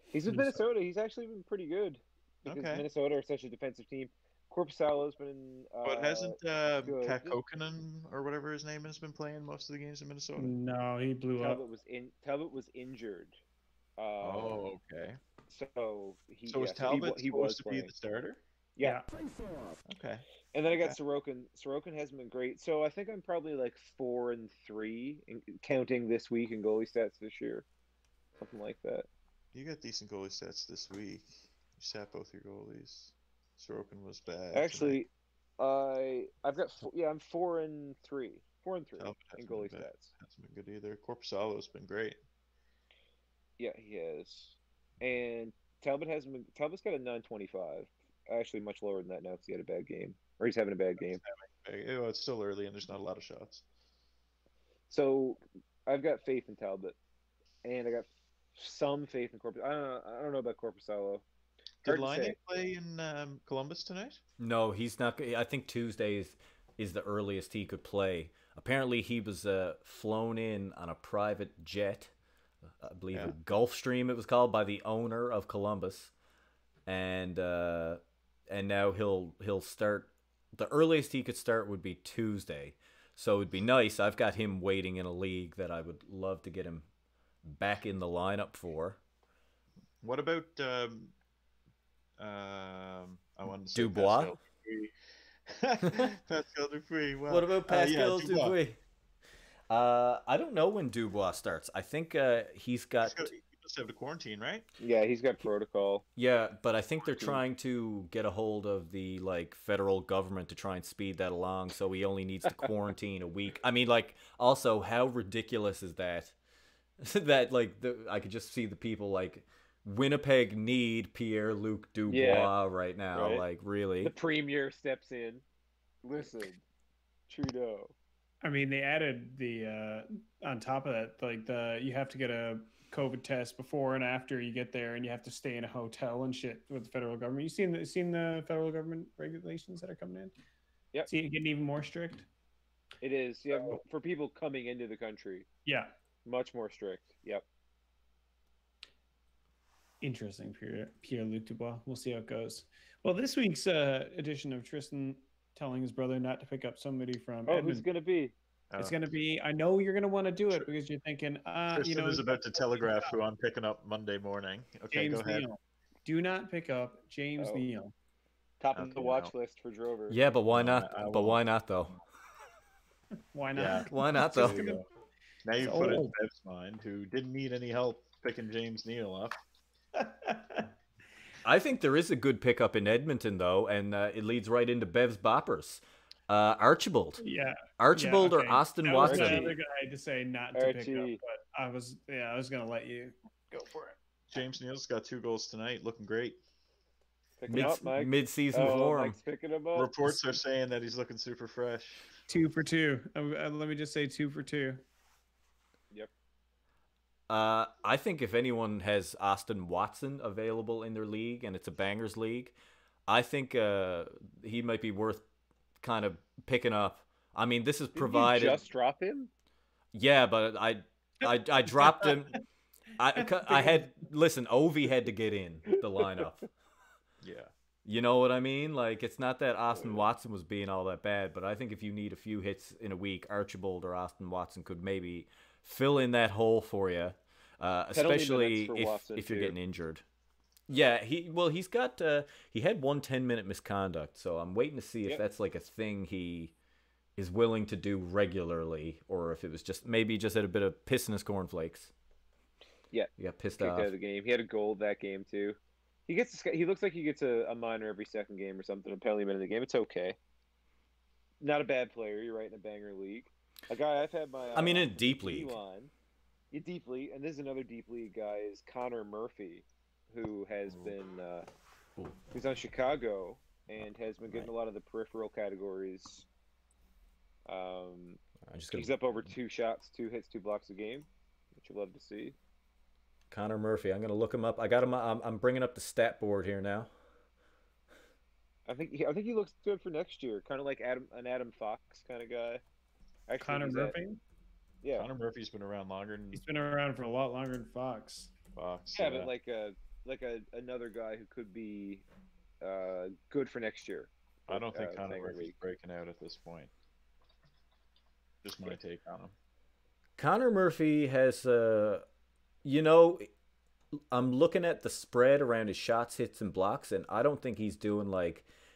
He's with Minnesota. He's actually been pretty good because Okay. Minnesota are such a defensive team. Corpusalo's been But hasn't good. Kakokinen or whatever his name has been playing most of the games in Minnesota? No, he blew up. Talbot was injured. Oh, okay. So So was Talbot supposed to be the starter? Yeah. Okay. And then I got Sorokin. Sorokin hasn't been great. So I think I'm probably like 4-3, counting this week in goalie stats this year. Something like that. You got decent goalie stats this week. You sat both your goalies. Sorokin was bad. Actually, I've got I'm 4-3. 4-3 in goalie stats. Hasn't been good either. Corpusalo's been great. Yeah, he has. And Talbot's got a 925. Actually, much lower than that now because he had a bad game, or he's having a bad game. It's still early and there's not a lot of shots. So I've got faith in Talbot, and I got some faith in Corpus. I don't know about Corpusalo. Did Laine play in Columbus tonight? No, he's not. I think Tuesday is the earliest he could play. Apparently, he was flown in on a private jet. I believe a Gulfstream it was called, by the owner of Columbus, and now he'll start. The earliest he could start would be Tuesday, so it'd be nice. I've got him waiting in a league that I would love to get him back in the lineup for. What about I wanted to say Dubois? Pascal Dupuis. Well, what about Pascal Dupuis? I don't know when Dubois starts. I think he must have the quarantine, right? Yeah, he's got protocol. Yeah, but I think they're trying to get a hold of the federal government to try and speed that along, so he only needs to quarantine a week. I mean, also, how ridiculous is that? That I could just see the people Winnipeg need Pierre-Luc Dubois right now. Right? Really? The premier steps in. Listen, Trudeau. I mean, they added the on top of that, you have to get a COVID test before and after you get there, and you have to stay in a hotel and shit with the federal government. You seen the federal government regulations that are coming in? Yep. See it getting even more strict. It is. Yeah, for people coming into the country. Yeah. Much more strict. Yep. Interesting, Pierre-Luc Dubois. We'll see how it goes. Well, this week's edition of Tristan telling his brother not to pick up somebody from Edmonton. Who's going to be? It's going to be, I know you're going to want to do it because you're thinking, Tristan is about to telegraph who I'm picking up Monday morning. Okay, James go ahead. Neal. Do not pick up James Neal. Top of the watch list for Drover. Yeah, but why not? But why not, though? Why not? Yeah. Why not, though? Now you put it in Bev's mind, who didn't need any help picking James Neal up. I think there is a good pickup in Edmonton, though, and it leads right into Bev's boppers. Archibald. Yeah. Archibald okay. or Austin that was Watson. the other guy to say not to pick up, but I was going to let you go for it. James Neal's got 2 goals tonight, looking great. Pick him up, Mike. Mid-season form. Mike's picking him up. Reports are saying that he's looking super fresh. 2 for 2. Let me just say 2 for 2. Yep. I think if anyone has Austin Watson available in their league and it's a bangers league, I think he might be worth kind of picking up. I mean, this is provided. Did you just drop him? Yeah, but I dropped him. I had Ovi had to get in the lineup. Yeah. You know what I mean? It's not that Austin Watson was being all that bad, but I think if you need a few hits in a week, Archibald or Austin Watson could maybe fill in that hole for you, especially if you're getting injured. Yeah, he's got he had 1 10-minute misconduct, so I'm waiting to see if that's a thing he is willing to do regularly, or if it was just had a bit of piss in his cornflakes. Yeah, he got pissed off. off. Out of the game. He had a goal that game too. He looks like he gets a minor every second game or something, a penalty minute in the game. It's okay. Not a bad player. You're right, in a banger league. A guy I've had my. In a deep league. Deep league, and this is another deep league guy is Connor Murphy, who has been who's on Chicago and has been getting a lot of the peripheral categories. He's up over 2 shots, 2 hits, 2 blocks a game, which you love to see. Connor Murphy. I'm gonna look him up. I got him. I'm bringing up the stat board here now. I think he looks good for next year. Kind of like Adam Fox kind of guy. Actually, Connor Murphy. Yeah. Connor Murphy's been around longer than He's been around for a lot longer than Fox. Fox. Yeah, but like another guy who could be good for next year. I don't think Connor Sanger Murphy's League. breaking out at this point. Just my take on him. Connor Murphy has, you know, I'm looking at the spread around his shots, hits, and blocks, and I don't think he's doing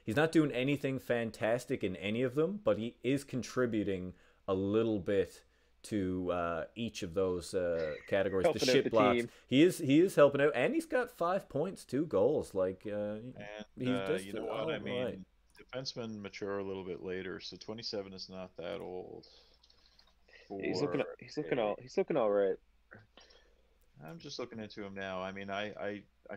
he's not doing anything fantastic in any of them, but he is contributing a little bit to each of those categories. Helping the out shit the blocks. team. He is helping out, and he's got 5 points, 2 goals. And he's just you know what? I mean, right. defensemen mature a little bit later, so 27 is not that old. He's looking all right. I'm just looking into him now. I mean, I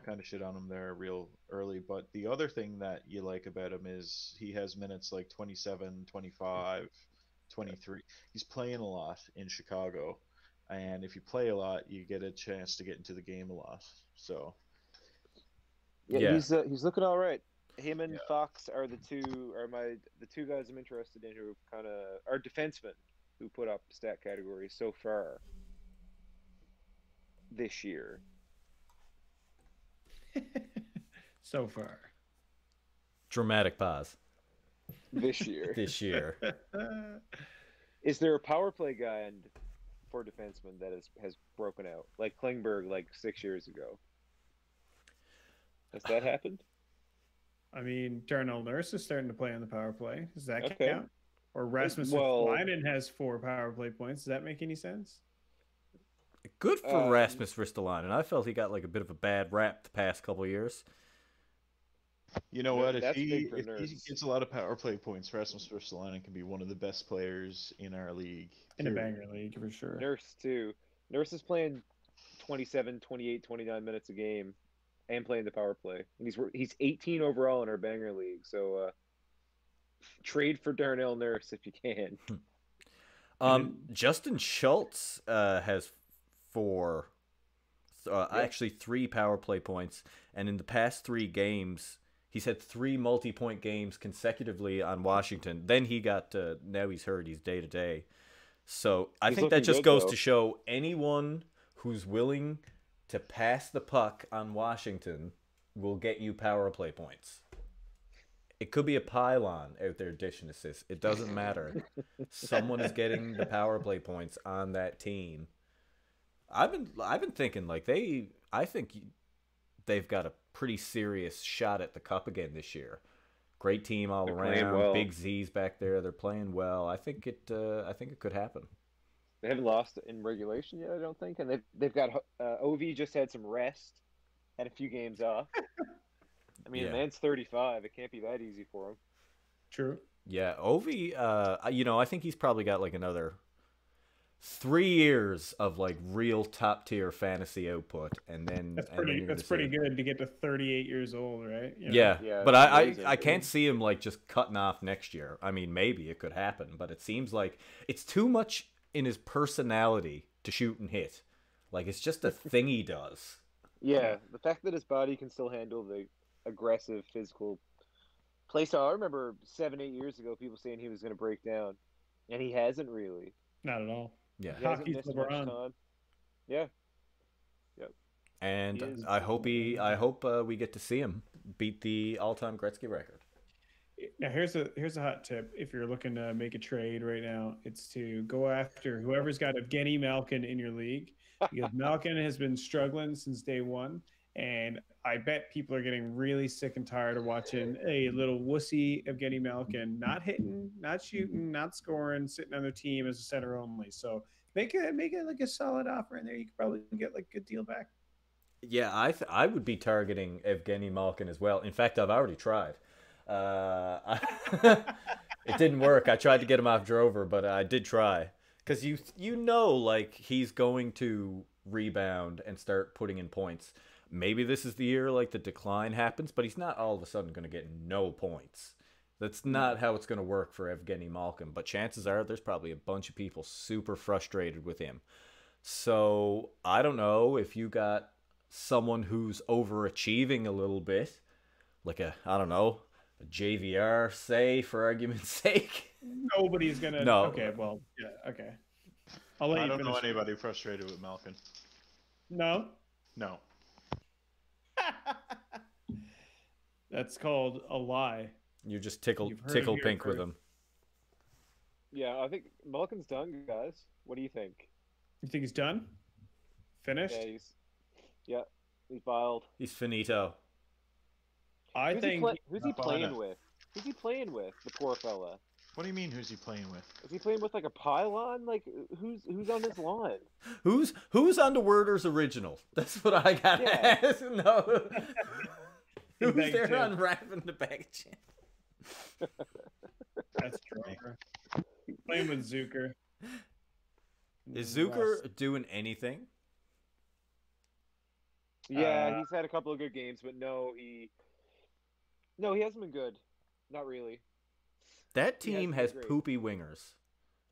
kind of shit on him there real early, but the other thing that you like about him is he has minutes like 27, 25, 23. He's playing a lot in Chicago, and if you play a lot, you get a chance to get into the game a lot. So Yeah. He's looking all right. Him and Fox are the two guys I'm interested in who kind of are defensemen who put up stat categories so far this year. So far. Dramatic pause. This year. This year. Is there a power play guy for defensemen that has broken out like Klingberg like 6 years ago? Has that happened? I mean, Darnell Nurse is starting to play on the power play. Does that Okay. count? Or Rasmus Ristolainen has 4 power play points. Does that make any sense? Good for Rasmus Ristolainen. I felt he got like a bit of a bad rap the past couple of years. you know what? If That's he big for if he Nurse. gets a lot of power play points, Rasmus Ristolainen can be one of the best players in our league. In a period. banger league, for sure. Nurse too. Nurse is playing 27, 28, 29 minutes a game and playing the power play. And he's 18 overall in our banger league. So trade for Darnell Nurse if you can. Justin Schultz has 4, actually 3 power play points, and in the past 3 games, he's had 3 multi-point games consecutively on Washington. Then he got now he's hurt. He's day to day. So I think that looking just good, goes though. to show anyone who's willing to pass the puck on Washington will get you power play points. It could be a pylon out there dishing assists. It doesn't matter. Someone is getting the power play points on that team. I've been thinking I think they've got a pretty serious shot at the cup again this year. Great team all They're playing around. well. Big Z's back there. They're playing well. I think it could happen. They haven't lost in regulation yet, I don't think. And they've got OV just had some rest, had a few games off. I mean, Yeah. the man's 35. It can't be that easy for him. True. Yeah, Ovi, I think he's probably got like another 3 years of like real top tier fantasy output, and then That's and then pretty. you're That's gonna pretty see- good to get to 38 years old, right? You know? Yeah, Yeah, but it's I amazing. can't see him like just cutting off next year. I mean, maybe it could happen, but it seems like it's too much in his personality to shoot and hit. Like it's just a thing he does. Yeah, the fact that his body can still handle the aggressive physical play style. I remember 7-8 years ago people saying he was going to break down, and he hasn't really. Not at all. Yeah, He hasn't Hockey's missed much LeBron. time. Yeah. and He is- I hope we get to see him beat the all-time Gretzky record. Now here's a hot tip. If you're looking to make a trade right now, it's to go after whoever's got Evgeny Malkin in your league, because Malkin has been struggling since day one, and I bet people are getting really sick and tired of watching a little wussy Evgeny Malkin not hitting, not shooting, not scoring, sitting on their team as a center only. So make it like a solid offer in there. You could probably get like a good deal back. Yeah, I would be targeting Evgeny Malkin as well. In fact, I've already tried. It didn't work. I tried to get him off Drover, but I did try. Because like he's going to rebound and start putting in points. Maybe this is the year like the decline happens, but he's not all of a sudden going to get no points. That's not how it's going to work for Evgeny Malkin. But chances are there's probably a bunch of people super frustrated with him. So I don't know if you got someone who's overachieving a little bit, like I don't know, a JVR, say, for argument's sake. Nobody's gonna. No. Okay, well, yeah, okay. I'll let I you don't know finish. anybody frustrated with Malkin. No. No. That's called a lie. You're just You've heard it tickle here pink with first. him. Yeah, I think Malkin's done, guys. What do you think? You think he's done? Finished? Yeah, he's filed. He's finito. I think. Who's he Not playing Bonner. with? Who's he playing with? The poor fella. What do you mean? Who's he playing with? Is he playing with like a pylon? Like who's on his lawn? Who's on the Werder's original? That's what I got to Yeah. ask. No. Who's Bag there chip. unwrapping the bag of chips? That's true. Playing with Zucker. Is Zucker doing anything? Yeah, he's had a couple of good games, but no, he hasn't been good. Not really. That He team hasn't has been great. poopy wingers.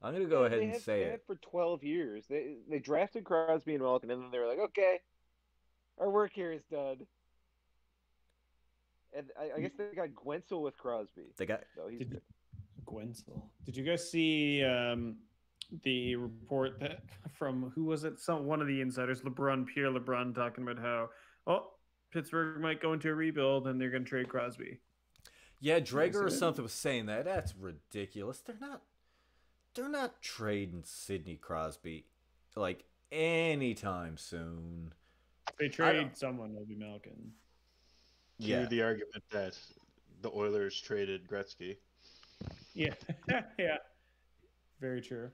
I'm gonna go ahead and say They it. had for 12 years. They drafted Crosby and Malkin, and then they were like, okay, our work here is done. And I guess they got Gwensel with Crosby. They got So he's Did- good. Gwensel. Did you guys see the report that from who was it? One of the insiders, Pierre LeBrun, talking about how Pittsburgh might go into a rebuild and they're going to trade Crosby. yeah, Drager or see that? something was saying that. That's ridiculous. They're not trading Sidney Crosby like anytime soon. If they trade someone, it'll be Malkin. Yeah. The argument that the Oilers traded Gretzky. Yeah, yeah, very true.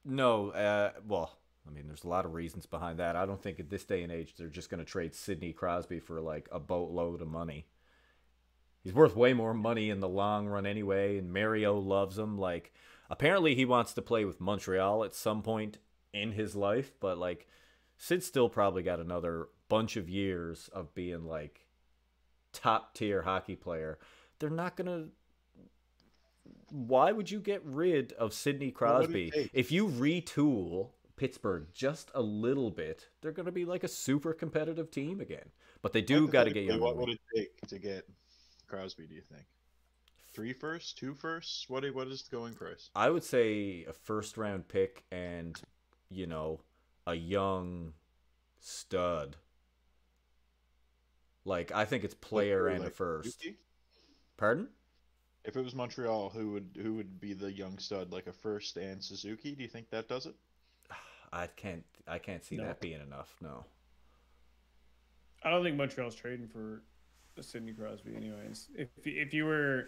No, well, I mean, there's a lot of reasons behind that. I don't think at this day and age they're just going to trade Sidney Crosby for like a boatload of money. He's worth way more money in the long run anyway, and Mario loves him. Like, apparently he wants to play with Montreal at some point in his life, but like, Sid's still probably got another bunch of years of being like top tier hockey player. They're not going to. Why would you get rid of Sidney Crosby? If you retool Pittsburgh just a little bit, they're going to be like a super competitive team again. But they do got to get young. What would it take to get Crosby, do you think? 3 firsts? 2 firsts? What is the going price? I would say a first round pick and, a young stud. Like, I think it's player and a first. Suzuki? Pardon? If it was Montreal, who would be the young stud, like a first and Suzuki? Do you think that does it? I can't see that being enough. No. I don't think Montreal's trading for Sidney Crosby, anyways. If you were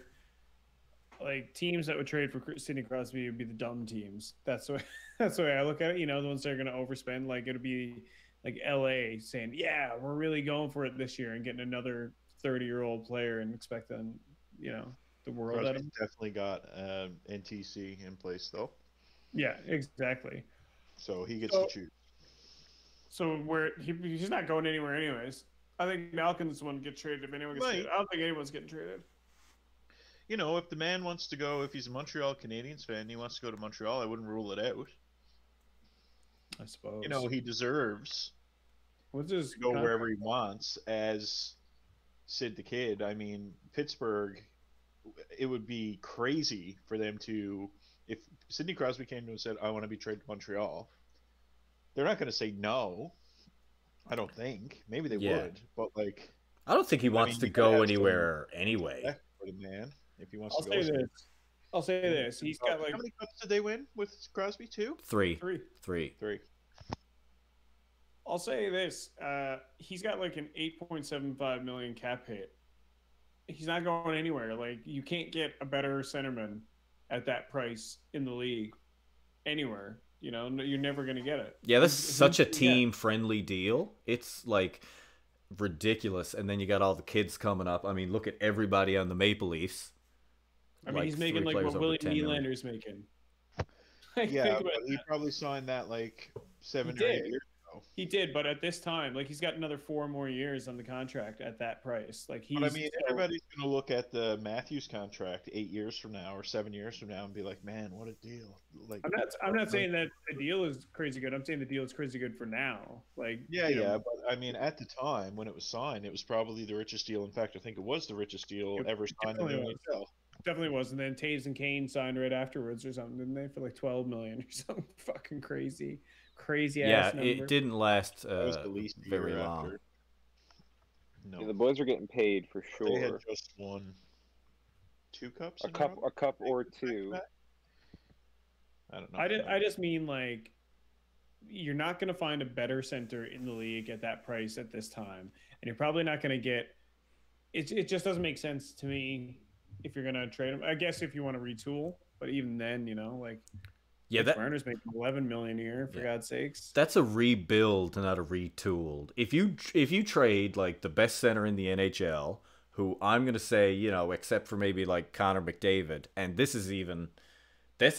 like teams that would trade for Sidney Crosby, would be the dumb teams. That's the way I look at it. The ones that are going to overspend. Like it'd be like LA saying, "Yeah, we're really going for it this year," and getting another 30-year-old player and expecting, the world out of Crosby's him. definitely got NTC in place though, Yeah, exactly. so he gets to choose. So he's not going anywhere, anyways. I think Malkin's the one to get traded if anyone gets traded. I don't think anyone's getting traded. If the man wants to go, if he's a Montreal Canadiens fan, and he wants to go to Montreal, I wouldn't rule it out. I suppose. He deserves What's his to go wherever he wants as Sid the Kid. I mean, Pittsburgh, it would be crazy for them to, if Sidney Crosby came to him and said, I want to be traded to Montreal, they're not going to say no. I don't think. Maybe they would, but like, I don't think he wants to go anywhere anyway. For the man, if he wants I'll to go. say this. I'll say this. He's got How like many cups did they win with Crosby? 2? 3. 3. I'll say this. He's got like an $8.75 million cap hit. He's not going anywhere. Like you can't get a better centerman at that price in the league anywhere. You're never going to get it. Yeah, this is such a team-friendly deal. It's like ridiculous. And then you got all the kids coming up. I mean, look at everybody on the Maple Leafs. I mean, he's making like what William Nylander's making. Yeah, but he probably signed that like 7 or 8 years ago. He did, but at this time, like he's got another 4 more years on the contract at that price. Like But I mean, everybody's going to look at the Matthews contract 8 years from now or 7 years from now and be like, "Man, what a deal!" Like, I'm not saying that the deal is crazy good. I'm saying the deal is crazy good for now. Like, yeah, but I mean, at the time when it was signed, it was probably the richest deal. In fact, I think it was the richest deal ever signed in the NHL. Definitely was. And then Taves and Kane signed right afterwards or something, didn't they? For like 12 million or something fucking crazy ass number. It didn't last That was the least very year long. after. No, Yeah, the boys are getting paid for sure. they had just won 2 cups. A cup or 2. I don't know. I just mean like you're not going to find a better center in the league at that price at this time, and you're probably not going to get. It just doesn't make sense to me if you're going to trade him. I guess if you want to retool, but even then, like. Yeah, that Marner's making $11 million a year, for God's sakes. That's a rebuild, not a retooled. If you trade like the best center in the NHL, who I'm gonna say, except for maybe like Connor McDavid, and that's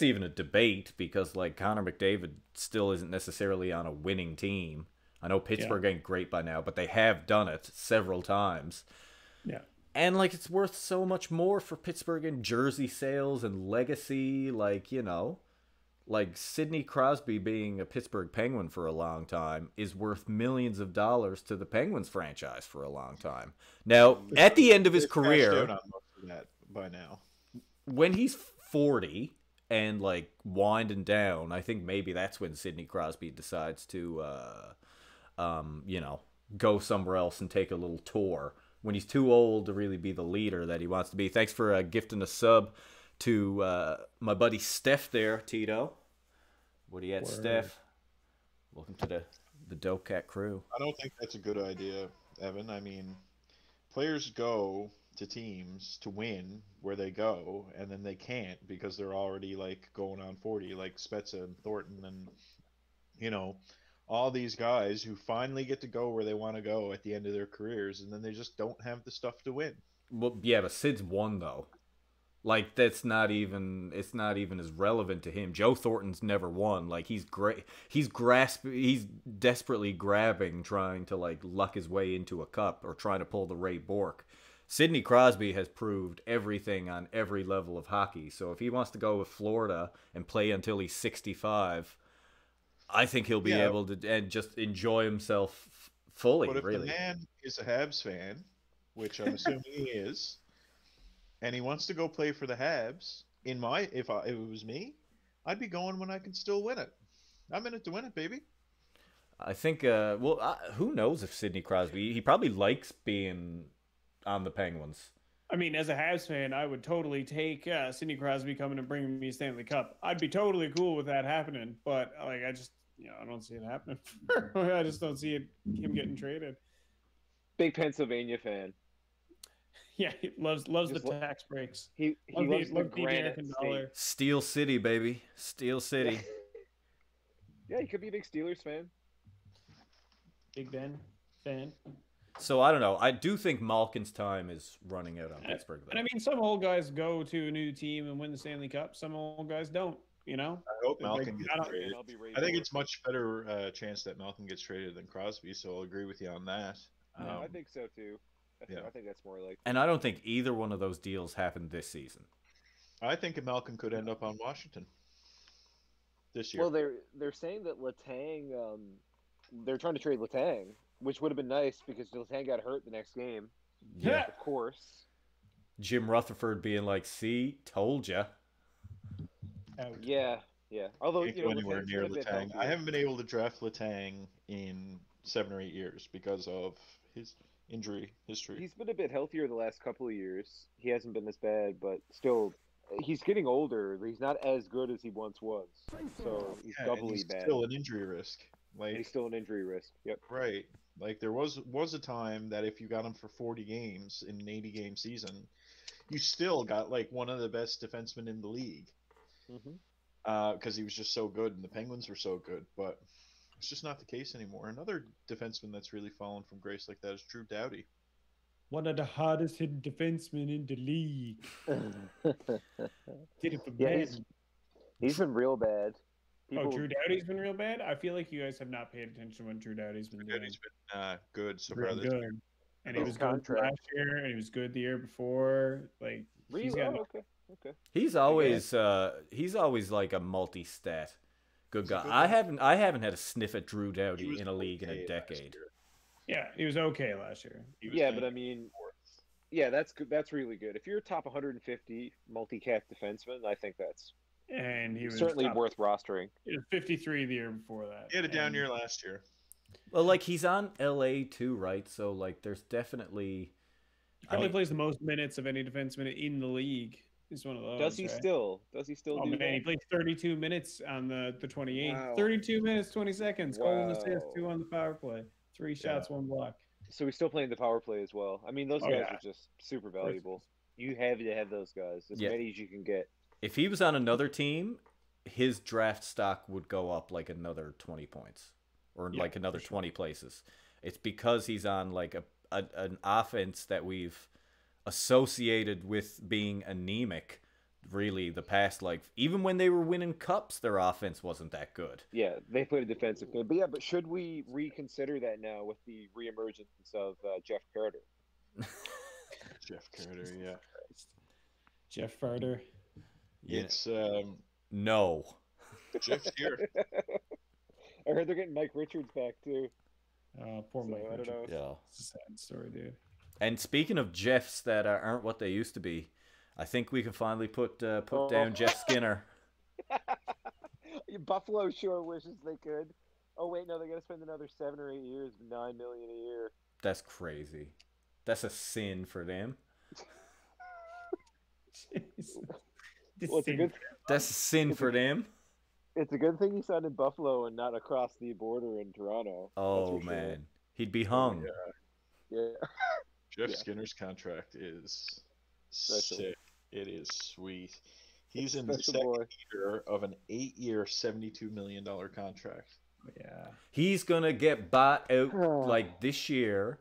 even a debate because like Connor McDavid still isn't necessarily on a winning team. I know Pittsburgh ain't great by now, but they have done it several times. Yeah. And like it's worth so much more for Pittsburgh in jersey sales and legacy, like Sidney Crosby being a Pittsburgh Penguin for a long time is worth millions of dollars to the Penguins franchise for a long time. Now, at the end of his career, by now, when he's 40 and like winding down, I think maybe that's when Sidney Crosby decides to, go somewhere else and take a little tour. When he's too old to really be the leader that he wants to be. Thanks for gifting a sub to my buddy Steph there, Tito. What do you at, Steph? Welcome to the Dope Cat crew. I don't think that's a good idea, Evan. I mean, players go to teams to win where they go, and then they can't because they're already like going on 40, like Spezza and Thornton and all these guys who finally get to go where they want to go at the end of their careers, and then they just don't have the stuff to win. Well, yeah, but Sid's won though. Like it's not even as relevant to him. Joe Thornton's never won. Like he's great. He's desperately grabbing, trying to like luck his way into a cup or trying to pull the Ray Bourque. Sidney Crosby has proved everything on every level of hockey. So if he wants to go with Florida and play until he's 65, I think he'll be able to and just enjoy himself fully. But if really, the man is a Habs fan, which I'm assuming he is. And he wants to go play for the Habs. If it was me, I'd be going when I can still win it. I'm in it to win it, baby. I think. Who knows if Sidney Crosby? He probably likes being on the Penguins. I mean, as a Habs fan, I would totally take Sidney Crosby coming and bringing me a Stanley Cup. I'd be totally cool with that happening. But like, I just, I don't see it happening. I just don't see him getting traded. Big Pennsylvania fan. Yeah, he loves the tax breaks. He loves the granite dollar. Steel City, baby. Steel City. Yeah, he could be a big Steelers fan. Big Ben fan. So I don't know. I do think Malkin's time is running out on Pittsburgh. Though. And I mean, some old guys go to a new team and win the Stanley Cup. Some old guys don't. I hope Malkin gets traded. I think it's much better chance that Malkin gets traded than Crosby. So I'll agree with you on that. I think so too. Yeah. I think that's more like. And I don't think either one of those deals happened this season. I think Malkin could end up on Washington this year. Well, they're saying that Letang, they're trying to trade Letang, which would have been nice because Letang got hurt the next game. Yeah, of course. Jim Rutherford being like, "See, told ya." Yeah. Although can't go anywhere near Letang. I haven't been able to draft Letang in 7 or 8 years because of his injury history. He's been a bit healthier the last couple of years. He hasn't been as bad, but still, he's getting older. He's not as good as he once was. So he's doubly bad. Still an injury risk. He's still an injury risk. Yep. Right. Like there was a time that if you got him for 40 games in an 80-game season, you still got like one of the best defensemen in the league. Because he was just so good and the Penguins were so good, but it's just not the case anymore. Another defenseman that's really fallen from grace like that is Drew Doughty. One of the hardest hitting defensemen in the league. He's been real bad. Drew Doughty's been real bad. I feel like you guys have not paid attention to what Drew Doughty's been doing. He's been good so far Real this good. year. And he was good last year, and he was good the year before. Like he's got okay. He's always like a multi-stat good guy. I haven't had a sniff at Drew Doughty in a league in a decade. Yeah, he was okay last year. Yeah, but I mean, yeah, that's good. That's really good. If you're a top 150 multi-cap defenseman, I think that's he was certainly worth rostering. He was 53 the year before that. He had a down year last year. Well, like he's on LA too, right? So like, there's definitely. He probably plays the most minutes of any defenseman in the league. He's one of those. Does he still? Does he still? Oh man, that? he played 32 minutes on the 28th. Wow. 32 minutes, 20 seconds. Wow. Goal and assist, 2 on the power play, 3 shots, 1 block. So he's still playing the power play as well. I mean, those guys are just super valuable. You have to have those guys as many as you can get. If he was on another team, his draft stock would go up like another 20 points or like another 20 places. It's because he's on like an offense that we've associated with being anemic. Really, the past, like, even when they were winning cups, their offense wasn't that good. Yeah, they played a defensive game. But should we reconsider that now with the reemergence of Jeff Carter? Jeff Carter, yeah. Jeff Carter. It's no. Jeff's here. I heard they're getting Mike Richards back too. Poor Mike Richards. I don't know. Yeah. It's a sad story, dude. And speaking of Jeffs that aren't what they used to be, I think we can finally put down Jeff Skinner. Buffalo sure wishes they could. Oh wait, no, they got to spend another 7 or 8 years, $9 million a year. That's crazy. That's a sin for them. That's a sin for them. It's a good thing he signed in Buffalo and not across the border in Toronto. Oh man, sure. He'd be hung. Yeah. Jeff Skinner's contract is sick. It is sweet. He's in the second year of an 8-year, $72 million contract. Yeah. He's gonna get bought out like this year,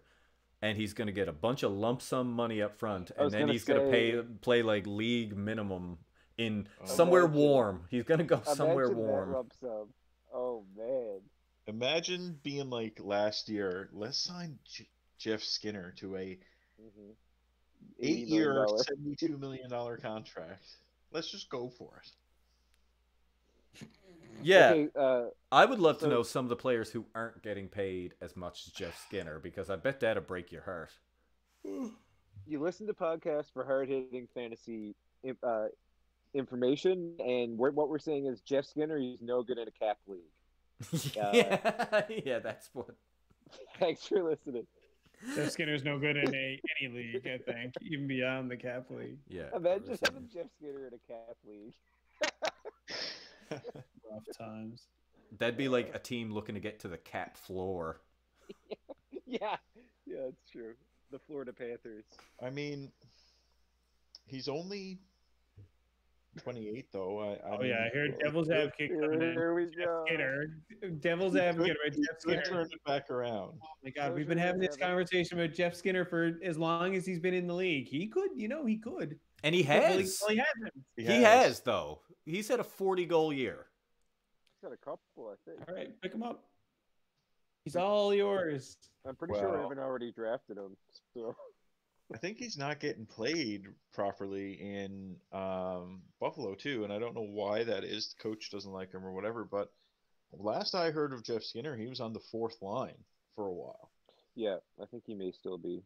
and he's gonna get a bunch of lump sum money up front, and then he's gonna play like league minimum in somewhere warm. He's gonna go somewhere warm. That lump sum. Oh man. Imagine being like last year. Let's sign Jeff Skinner to a 8-year, $72 million contract. Let's just go for it. Yeah, okay, I would love to know some of the players who aren't getting paid as much as Jeff Skinner, because I bet that'll break your heart. You listen to podcasts for hard-hitting fantasy information, and what we're saying is Jeff Skinner, he's no good in a cap league. Yeah, that's what. Thanks for listening. Jeff Skinner's no good in any league, I think, even beyond the cap league. Yeah. Imagine having Jeff Skinner in a cap league. Rough times. That'd be like a team looking to get to the cap floor. Yeah, it's true. The Florida Panthers. I mean, he's only 28, though. I I heard Devil's Advocate coming in. Here we go. Skinner. Devil's Advocate about Jeff Skinner. Turn it back around. Oh my God, we've been having this conversation about Jeff Skinner for as long as he's been in the league. He could, he could. And he has. Well, he hasn't. He has, though. He's had a 40-goal year. He's got a couple, I think. All right, pick him up. He's all yours. I'm pretty sure I haven't already drafted him. So. I think he's not getting played properly in Buffalo too, and I don't know why that is. The coach doesn't like him or whatever, but last I heard of Jeff Skinner, he was on the 4th line for a while. Yeah, I think he may still be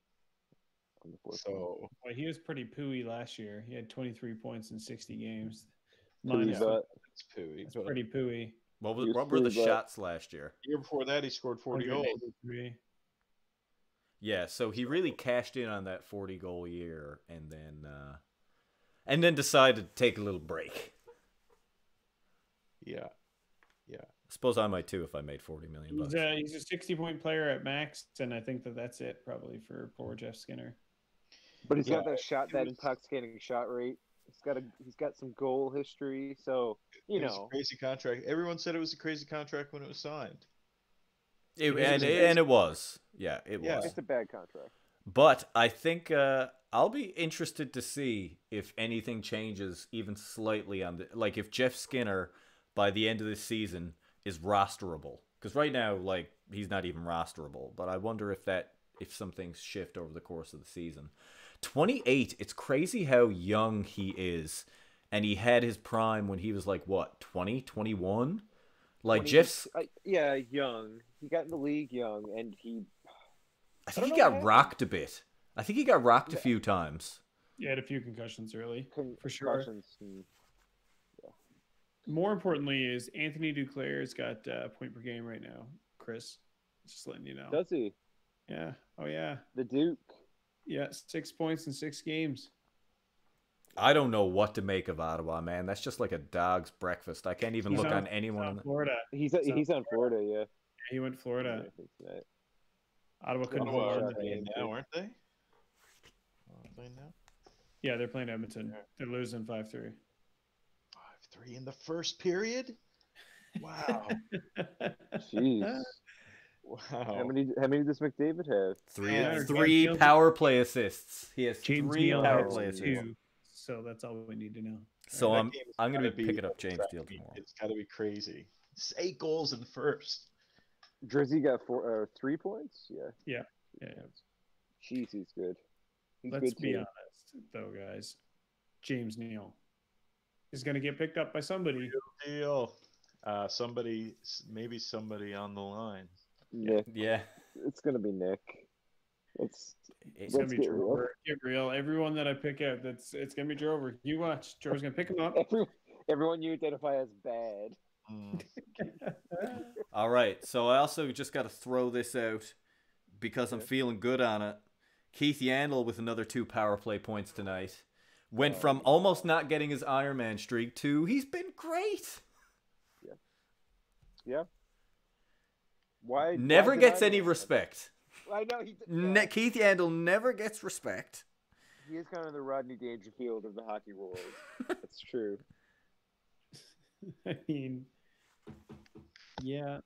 on the 4th line. Well, he was pretty pooey last year. He had 23 points in 60 games. It's pooey. It's pretty pooey. What were the shots last year? The year before that, he scored 40 goals. Yeah, so he really cashed in on that 40-goal year, and then decided to take a little break. Yeah. I suppose I might too if I made $40 million. He's a 60-point player at max, and I think that's it probably for poor Jeff Skinner. But he's got that intoxicating shot rate. He's got some goal history, so it was a crazy contract. Everyone said it was a crazy contract when it was signed. It was. Yeah, it was. It's a bad contract. But I think I'll be interested to see if anything changes even slightly on if Jeff Skinner by the end of this season is rosterable. Because right now, like, he's not even rosterable. But I wonder if some things shift over the course of the season. 28. It's crazy how young he is, and he had his prime when he was like what, 20, 21? Like 20, Jeff's. yeah, young. He got in the league young, and I think he don't know what got rocked a bit. I think he got rocked a few times. He had a few concussions early, for sure. concussions. More importantly, is Anthony Duclair's got point per game right now. Chris, just letting you know. Does he? Yeah. Oh yeah. The Duke. Yeah, 6 points in 6 games. I don't know what to make of Ottawa, man. That's just like a dog's breakfast. I can't even He's look on- on anyone. He's on Florida. He's on Florida, yeah. He went Florida. I think so. Ottawa couldn't Yeah, hold well, on. yeah. Playing now, aren't they? Playing now. Yeah, they're playing Edmonton. They're losing 5-3. 5-3 in the first period. Wow. Jeez. Wow. How many does McDavid have? Three power play assists. He has James 3 Neal power has play assists. 2. So that's all we need to know. So That I'm game has going gotta to be picking up James gotta Steele be- tomorrow. It's got to be crazy. It's 8 goals in the first. Drizzy got 3 points. Yeah. Yeah. Jeez, he's good. He's Let's good be too. honest, though, guys. James Neal is going to get picked up by somebody. Deal. Maybe somebody on the line. Nick. Yeah. It's gonna be Nick. It's Let's going to be get real. Drover. Get real. Everyone that I pick out, it's going to be Drover. You watch. Drover's going to pick him up. Everyone you identify as bad. Mm. All right. So I also just got to throw this out because I'm feeling good on it. Keith Yandel with another 2 power play points tonight. Went from almost not getting his Iron Man streak to he's been great. Yeah. Why? Never why gets deny any that? respect. I know he. Keith Yandel never gets respect. He is kind of the Rodney Dangerfield of the hockey world. That's true. I mean, yeah.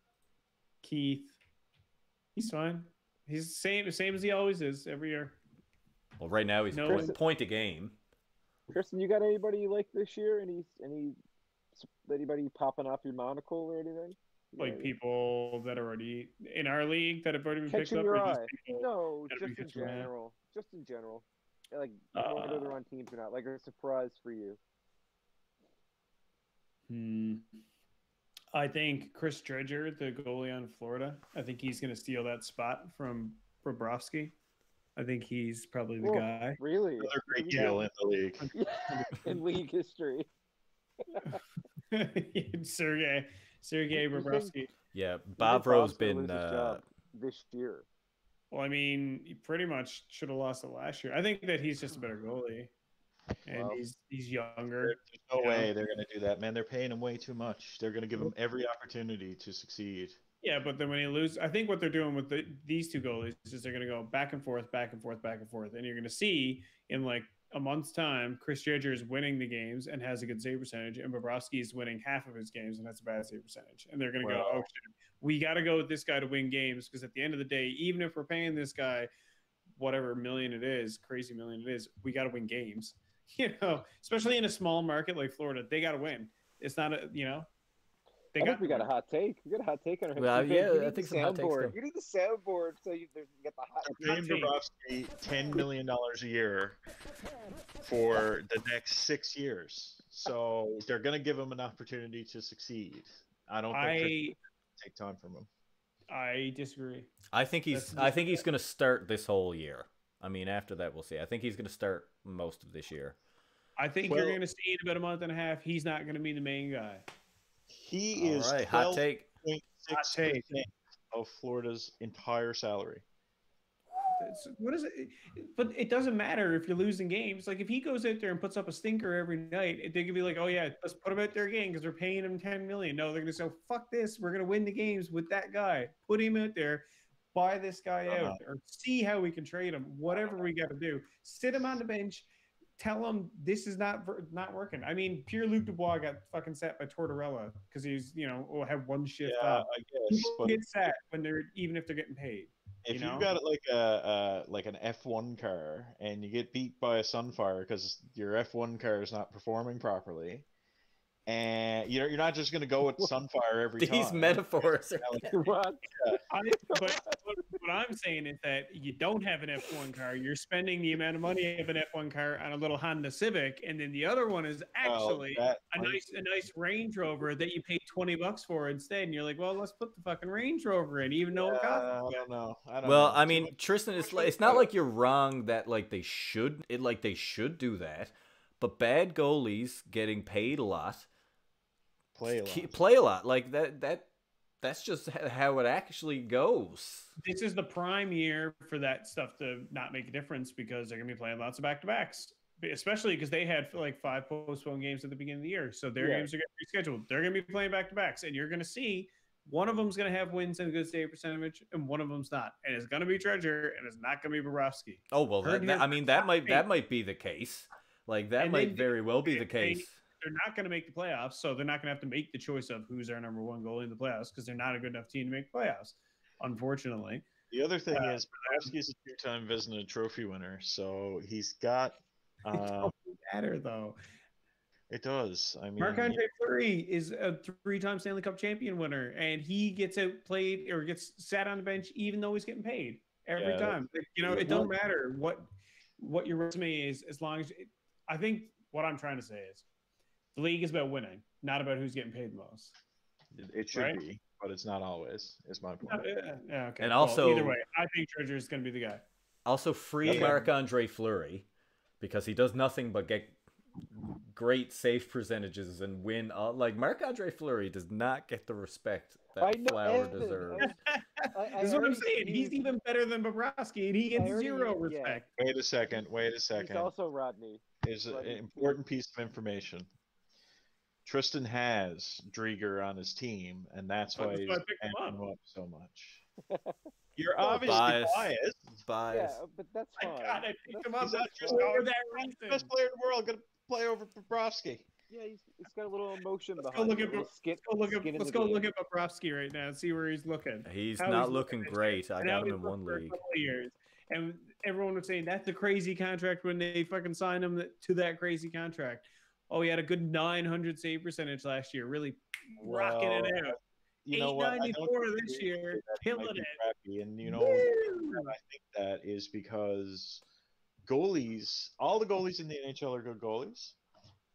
Keith, he's fine. He's the same as he always is every year. Well, right now he's No, a point a game. Kristen, you got anybody you like this year? Anybody popping off your monocle or anything? Like Yeah. people that are already in our league that have already been picked Catching up, your or just eye. people No, that have just been in catching your eye? general. Just in general. Like whether they're on teams or not. Like a surprise for you. I think Chris Dredger, the goalie on Florida, I think he's going to steal that spot from Bobrovsky. I think he's probably the Whoa, guy. Really? Another great deal in the league. In league history. Sergei You think- Bobrovsky. Yeah, You think Bobrov's Bob's gonna been. lose his job this year. Well, I mean, he pretty much should have lost it last year. I think that he's just a better goalie, and Wow. he's younger. There's no Yeah. way they're going to do that, man. They're paying him way too much. They're going to give him every opportunity to succeed. Yeah, but then when he loses, I think what they're doing with these 2 goalies is they're going to go back and forth, back and forth, back and forth, and you're going to see in like a month's time, Chris Dredger is winning the games and has a good save percentage, and Bobrovsky is winning half of his games and has a bad save percentage. And they're going to go, oh shit, we got to go with this guy to win games because at the end of the day, even if we're paying this guy whatever million it is, crazy million it is, we got to win games. You know, especially in a small market like Florida, they got to win. It's not a, you know. I think we got a hot take. We got a hot take on our hands. Well, You yeah, need I the think some hot takes soundboard. go. You need the soundboard so you get the hot They're paying take. Bobrovsky $10 million a year for the next 6 years. So they're going to give him an opportunity to succeed. I don't think they're gonna take time from him. I disagree. I think he's going to start this whole year. I mean, after that, we'll see. I think he's going to start most of this year. I think Well- you're going to see in about a month and a half, he's not going to be the main guy. He is All right, hot take. 12.6% of Florida's entire salary. What is it? But it doesn't matter if you're losing games. Like if he goes out there and puts up a stinker every night, they could be like, "Oh yeah, let's put him out there again because we're paying him $10 million." No, they're gonna say, "Fuck this, we're gonna win the games with that guy. Put him out there, buy this guy out, or see how we can trade him. Whatever we got to do. Sit him on the bench." Tell him this is not working. I mean, Pierre Luc Dubois got fucking set by Tortorella because he's will have one shift off. I guess. People But get set when even if they're getting paid. if you know? you've got like an F1 car and you get beat by a Sunfire because your F1 car is not performing properly, And you're not just going to go with Sunfire every time. These metaphors are What? But what I'm saying is that you don't have an F1 car. You're spending the amount of money of an F1 car on a little Honda Civic, and then the other one is actually a nice Range Rover that you paid $20 for instead. And you're like, well, let's put the fucking Range Rover in, even though it costs. I don't know. Well, I mean, Tristan, it's not like you're wrong that like they should do that, but bad goalies getting paid a lot. Play a lot. Like that's just how it actually goes. This is the prime year for that stuff to not make a difference because they're going to be playing lots of back-to-backs, especially because they had like 5 postponed games at the beginning of the year. So their games are getting rescheduled. They're going to be playing back-to-backs, and you're going to see one of them's going to have wins and a good save percentage, and one of them's not. And it's going to be Treasure, and it's not going to be Bobrovsky. Oh, well, that might be the case. Like, that might very well be the case. They're not going to make the playoffs, so they're not going to have to make the choice of who's our number one goalie in the playoffs because they're not a good enough team to make playoffs, unfortunately. The other thing is, Bobrovsky's a 2-time Vezina Trophy winner, so he's got. It doesn't matter though. It does. I mean, Marc-Andre Fleury is a 3-time Stanley Cup champion winner, and he gets outplayed or gets sat on the bench even though he's getting paid every time. It don't matter what your resume is as long as I think what I'm trying to say is. The league is about winning, not about who's getting paid the most. It should be, but it's not always, is my point. Okay. And also, either way, I think Treasure is going to be the guy. Also, free Marc-Andre Fleury, because he does nothing but get great save percentages and win. Like, Marc-Andre Fleury does not get the respect that Flower deserves. This is what I'm saying. He's even better than Bobrovsky, and he gets zero respect. Wait a second. He's also Rodney. Is an important piece of information. Tristan has Drieger on his team, and that's why he's amping him up so much. You're obviously biased. Yeah, but that's fine. God, I picked him up He's not just for that reason. the best player in the world, going to play over Bobrovsky. Yeah, he's got a little emotion Let's behind go look at Bobrovsky right now and see where he's looking. He's not looking great. I got him in one league. And everyone was saying that's a crazy contract when they fucking signed him to that crazy contract. Oh, he had a good 900 save percentage last year, really rocking it out. You know what? 894 this year, killing it. Crappy. And you know, I think that is because goalies, all the goalies in the NHL are good goalies.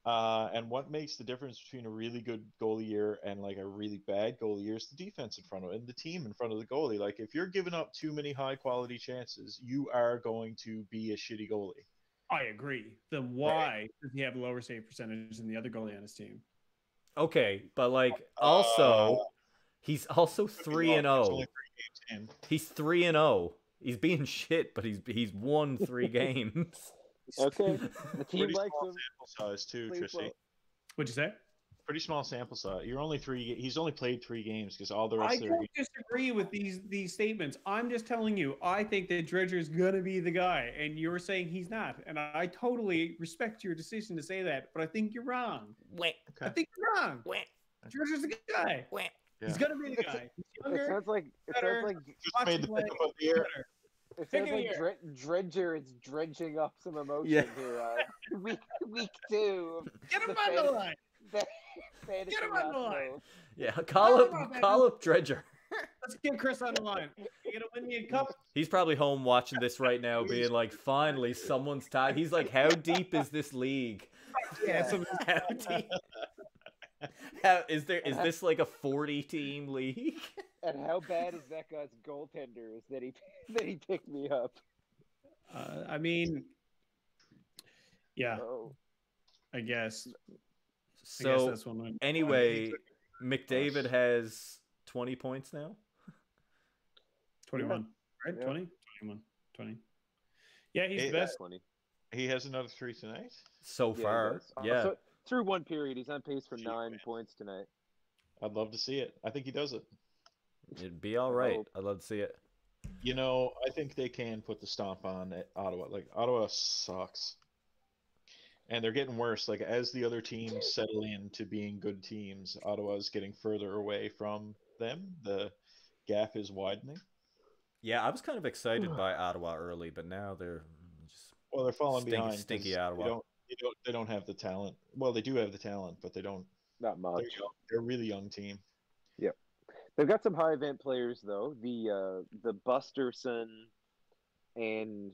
And what makes the difference between a really good goalie year and like a really bad goalie year is the defense in front of it and the team in front of the goalie. Like if you're giving up too many high quality chances, you are going to be a shitty goalie. I agree. Then why does he have lower save percentage than the other goalie on his team? Okay, but like also he's also 3-0. He's 3-0. He's being shit, but he's won 3 games. Okay, the team likes him. Sample size too, Trishy. What'd you say? Pretty small sample size. You're only 3. He's only played 3 games because all the rest. I don't disagree with these statements. I'm just telling you. I think that Dredger's gonna be the guy, and you're saying he's not. And I totally respect your decision to say that, but I think you're wrong. Okay. I think you're wrong. Dredger's the guy. Yeah. He's gonna be the guy. He's younger, It sounds like just made the pick up of the year. it sounds like Dredger is dredging up some emotion here. Week 2. Get him on the line. Get him on the line. Yeah, call up Dredger. Let's get Chris on the line. You gonna win me a cup? He's probably home watching this right now, being like, "Finally, someone's tied." He's like, "How deep is this league? Yeah. How deep? Is this like a 40-team league?" And how bad is that guy's goaltender? Is that he picked me up? I mean, yeah. I guess. So that's one anyway, McDavid has 20 points now. 21, right? Yeah. 20. Yeah, he's the best. 20. He has another 3 tonight. So far, yeah. So, through one period, he's on pace for 9 points tonight. I'd love to see it. I think he does it. It'd be all right. I'd love to see it. You know, I think they can put the stomp on at Ottawa. Like, Ottawa sucks. And they're getting worse. Like, as the other teams settle into being good teams, Ottawa's getting further away from them. The gap is widening. Yeah, I was kind of excited by Ottawa early, but now they're just they're falling behind. Stinky Ottawa. They don't have the talent. Well, they do have the talent, but they don't. Not much. They're a really young team. Yep. They've got some high event players though. The Busterson and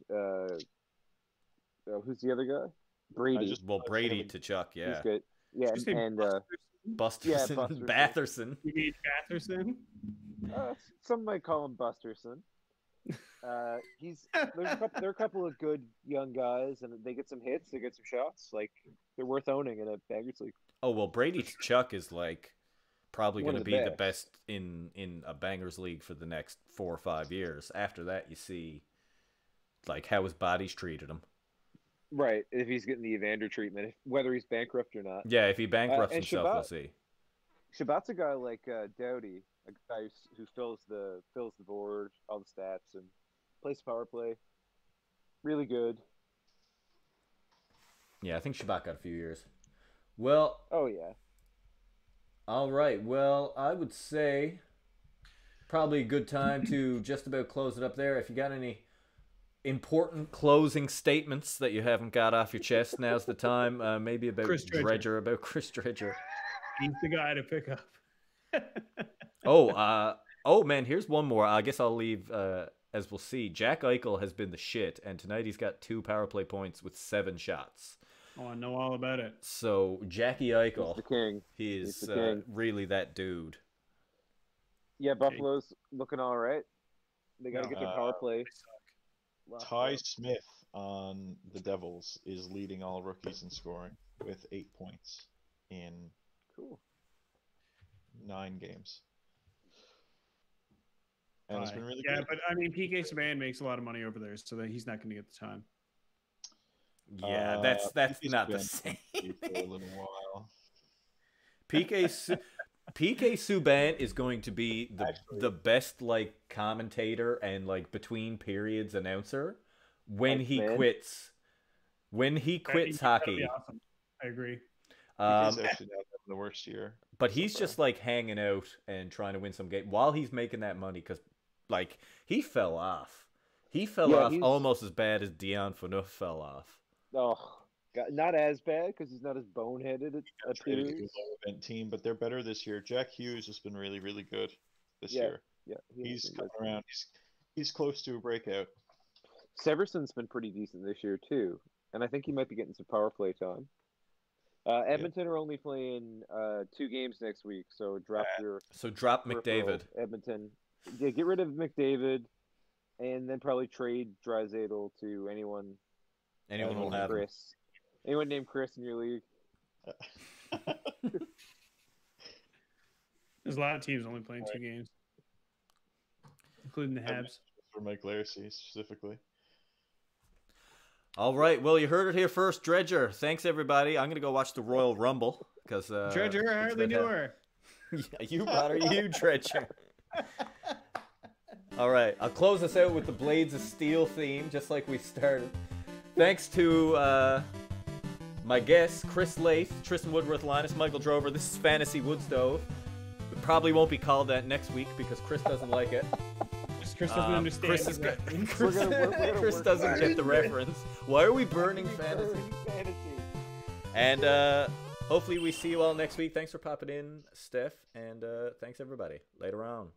who's the other guy? Brady. Brady to Chuck, yeah. He's good. Yeah, and Busterson, Busterson. Batherson. You mean Batherson? Some might call him Busterson. There are a couple of good young guys, and they get some hits, they get some shots. Like, they're worth owning in a Bangers league. Oh well, Brady to Chuck is like probably going to be the best in a Bangers league for the next 4 or 5 years. After that, you see like how his body's treated him. Right, if he's getting the Evander treatment, whether he's bankrupt or not. Yeah, if he bankrupts himself, we'll see. Shabbat's a guy like Doughty, a guy who fills the board, all the stats, and plays power play. Really good. Yeah, I think Shabbat got a few years. Well. Oh yeah. All right. Well, I would say probably a good time to just about close it up there. If you got any important closing statements that you haven't got off your chest, now's the time. Maybe about Chris Dredger. He's the guy to pick up. Oh man, here's one more. I guess I'll leave as we'll see. Jack Eichel has been the shit, and tonight he's got 2 power play points with 7 shots. Oh, I know all about it. So Jackie Eichel, he's the king. He's the king. Really that dude. Yeah, Buffalo's looking all right. They got to get their power play. Ty Smith on the Devils is leading all rookies in scoring with 8 points in 9 games. And it's been really good. But I mean, PK Subban makes a lot of money over there, so that he's not going to get the time. Yeah, that's not the same. For a little while. PK Subban is going to be the best like commentator and like between periods announcer when he quits. When he quits hockey. Awesome. I agree. He's actually not having the worst year. But he's just like hanging out and trying to win some game while he's making that money because like he fell off. He fell off almost as bad as Dion Phaneuf fell off. Oh, God, not as bad because he's not as boneheaded. It appears. A low event team, but they're better this year. Jack Hughes has been really, really good this year. Yeah, he's coming around. He's close to a breakout. Severson's been pretty decent this year too, and I think he might be getting some power play time. Edmonton are only playing 2 games next week, so drop McDavid. Edmonton, yeah, get rid of McDavid, and then probably trade Draisaitl to anyone. Anyone will have Chris. Anyone named Chris in your league? There's a lot of teams only playing 2 games, including the Habs. For Mike Larcy specifically. All right. Well, you heard it here first, Dredger. Thanks, everybody. I'm going to go watch the Royal Rumble because Dredger, I hardly knew her. Yeah, you brought her, you Dredger. All right. I'll close us out with the Blades of Steel theme, just like we started. Thanks to my guests, Chris Lath, Tristan Woodworth, Linus, Michael Drover. This is Fantasy Woodstove. It probably won't be called that next week because Chris doesn't like it. Chris doesn't understand. Chris doesn't get the reference. Why are we burning fantasy? And hopefully we see you all next week. Thanks for popping in, Steph, and thanks everybody. Later on.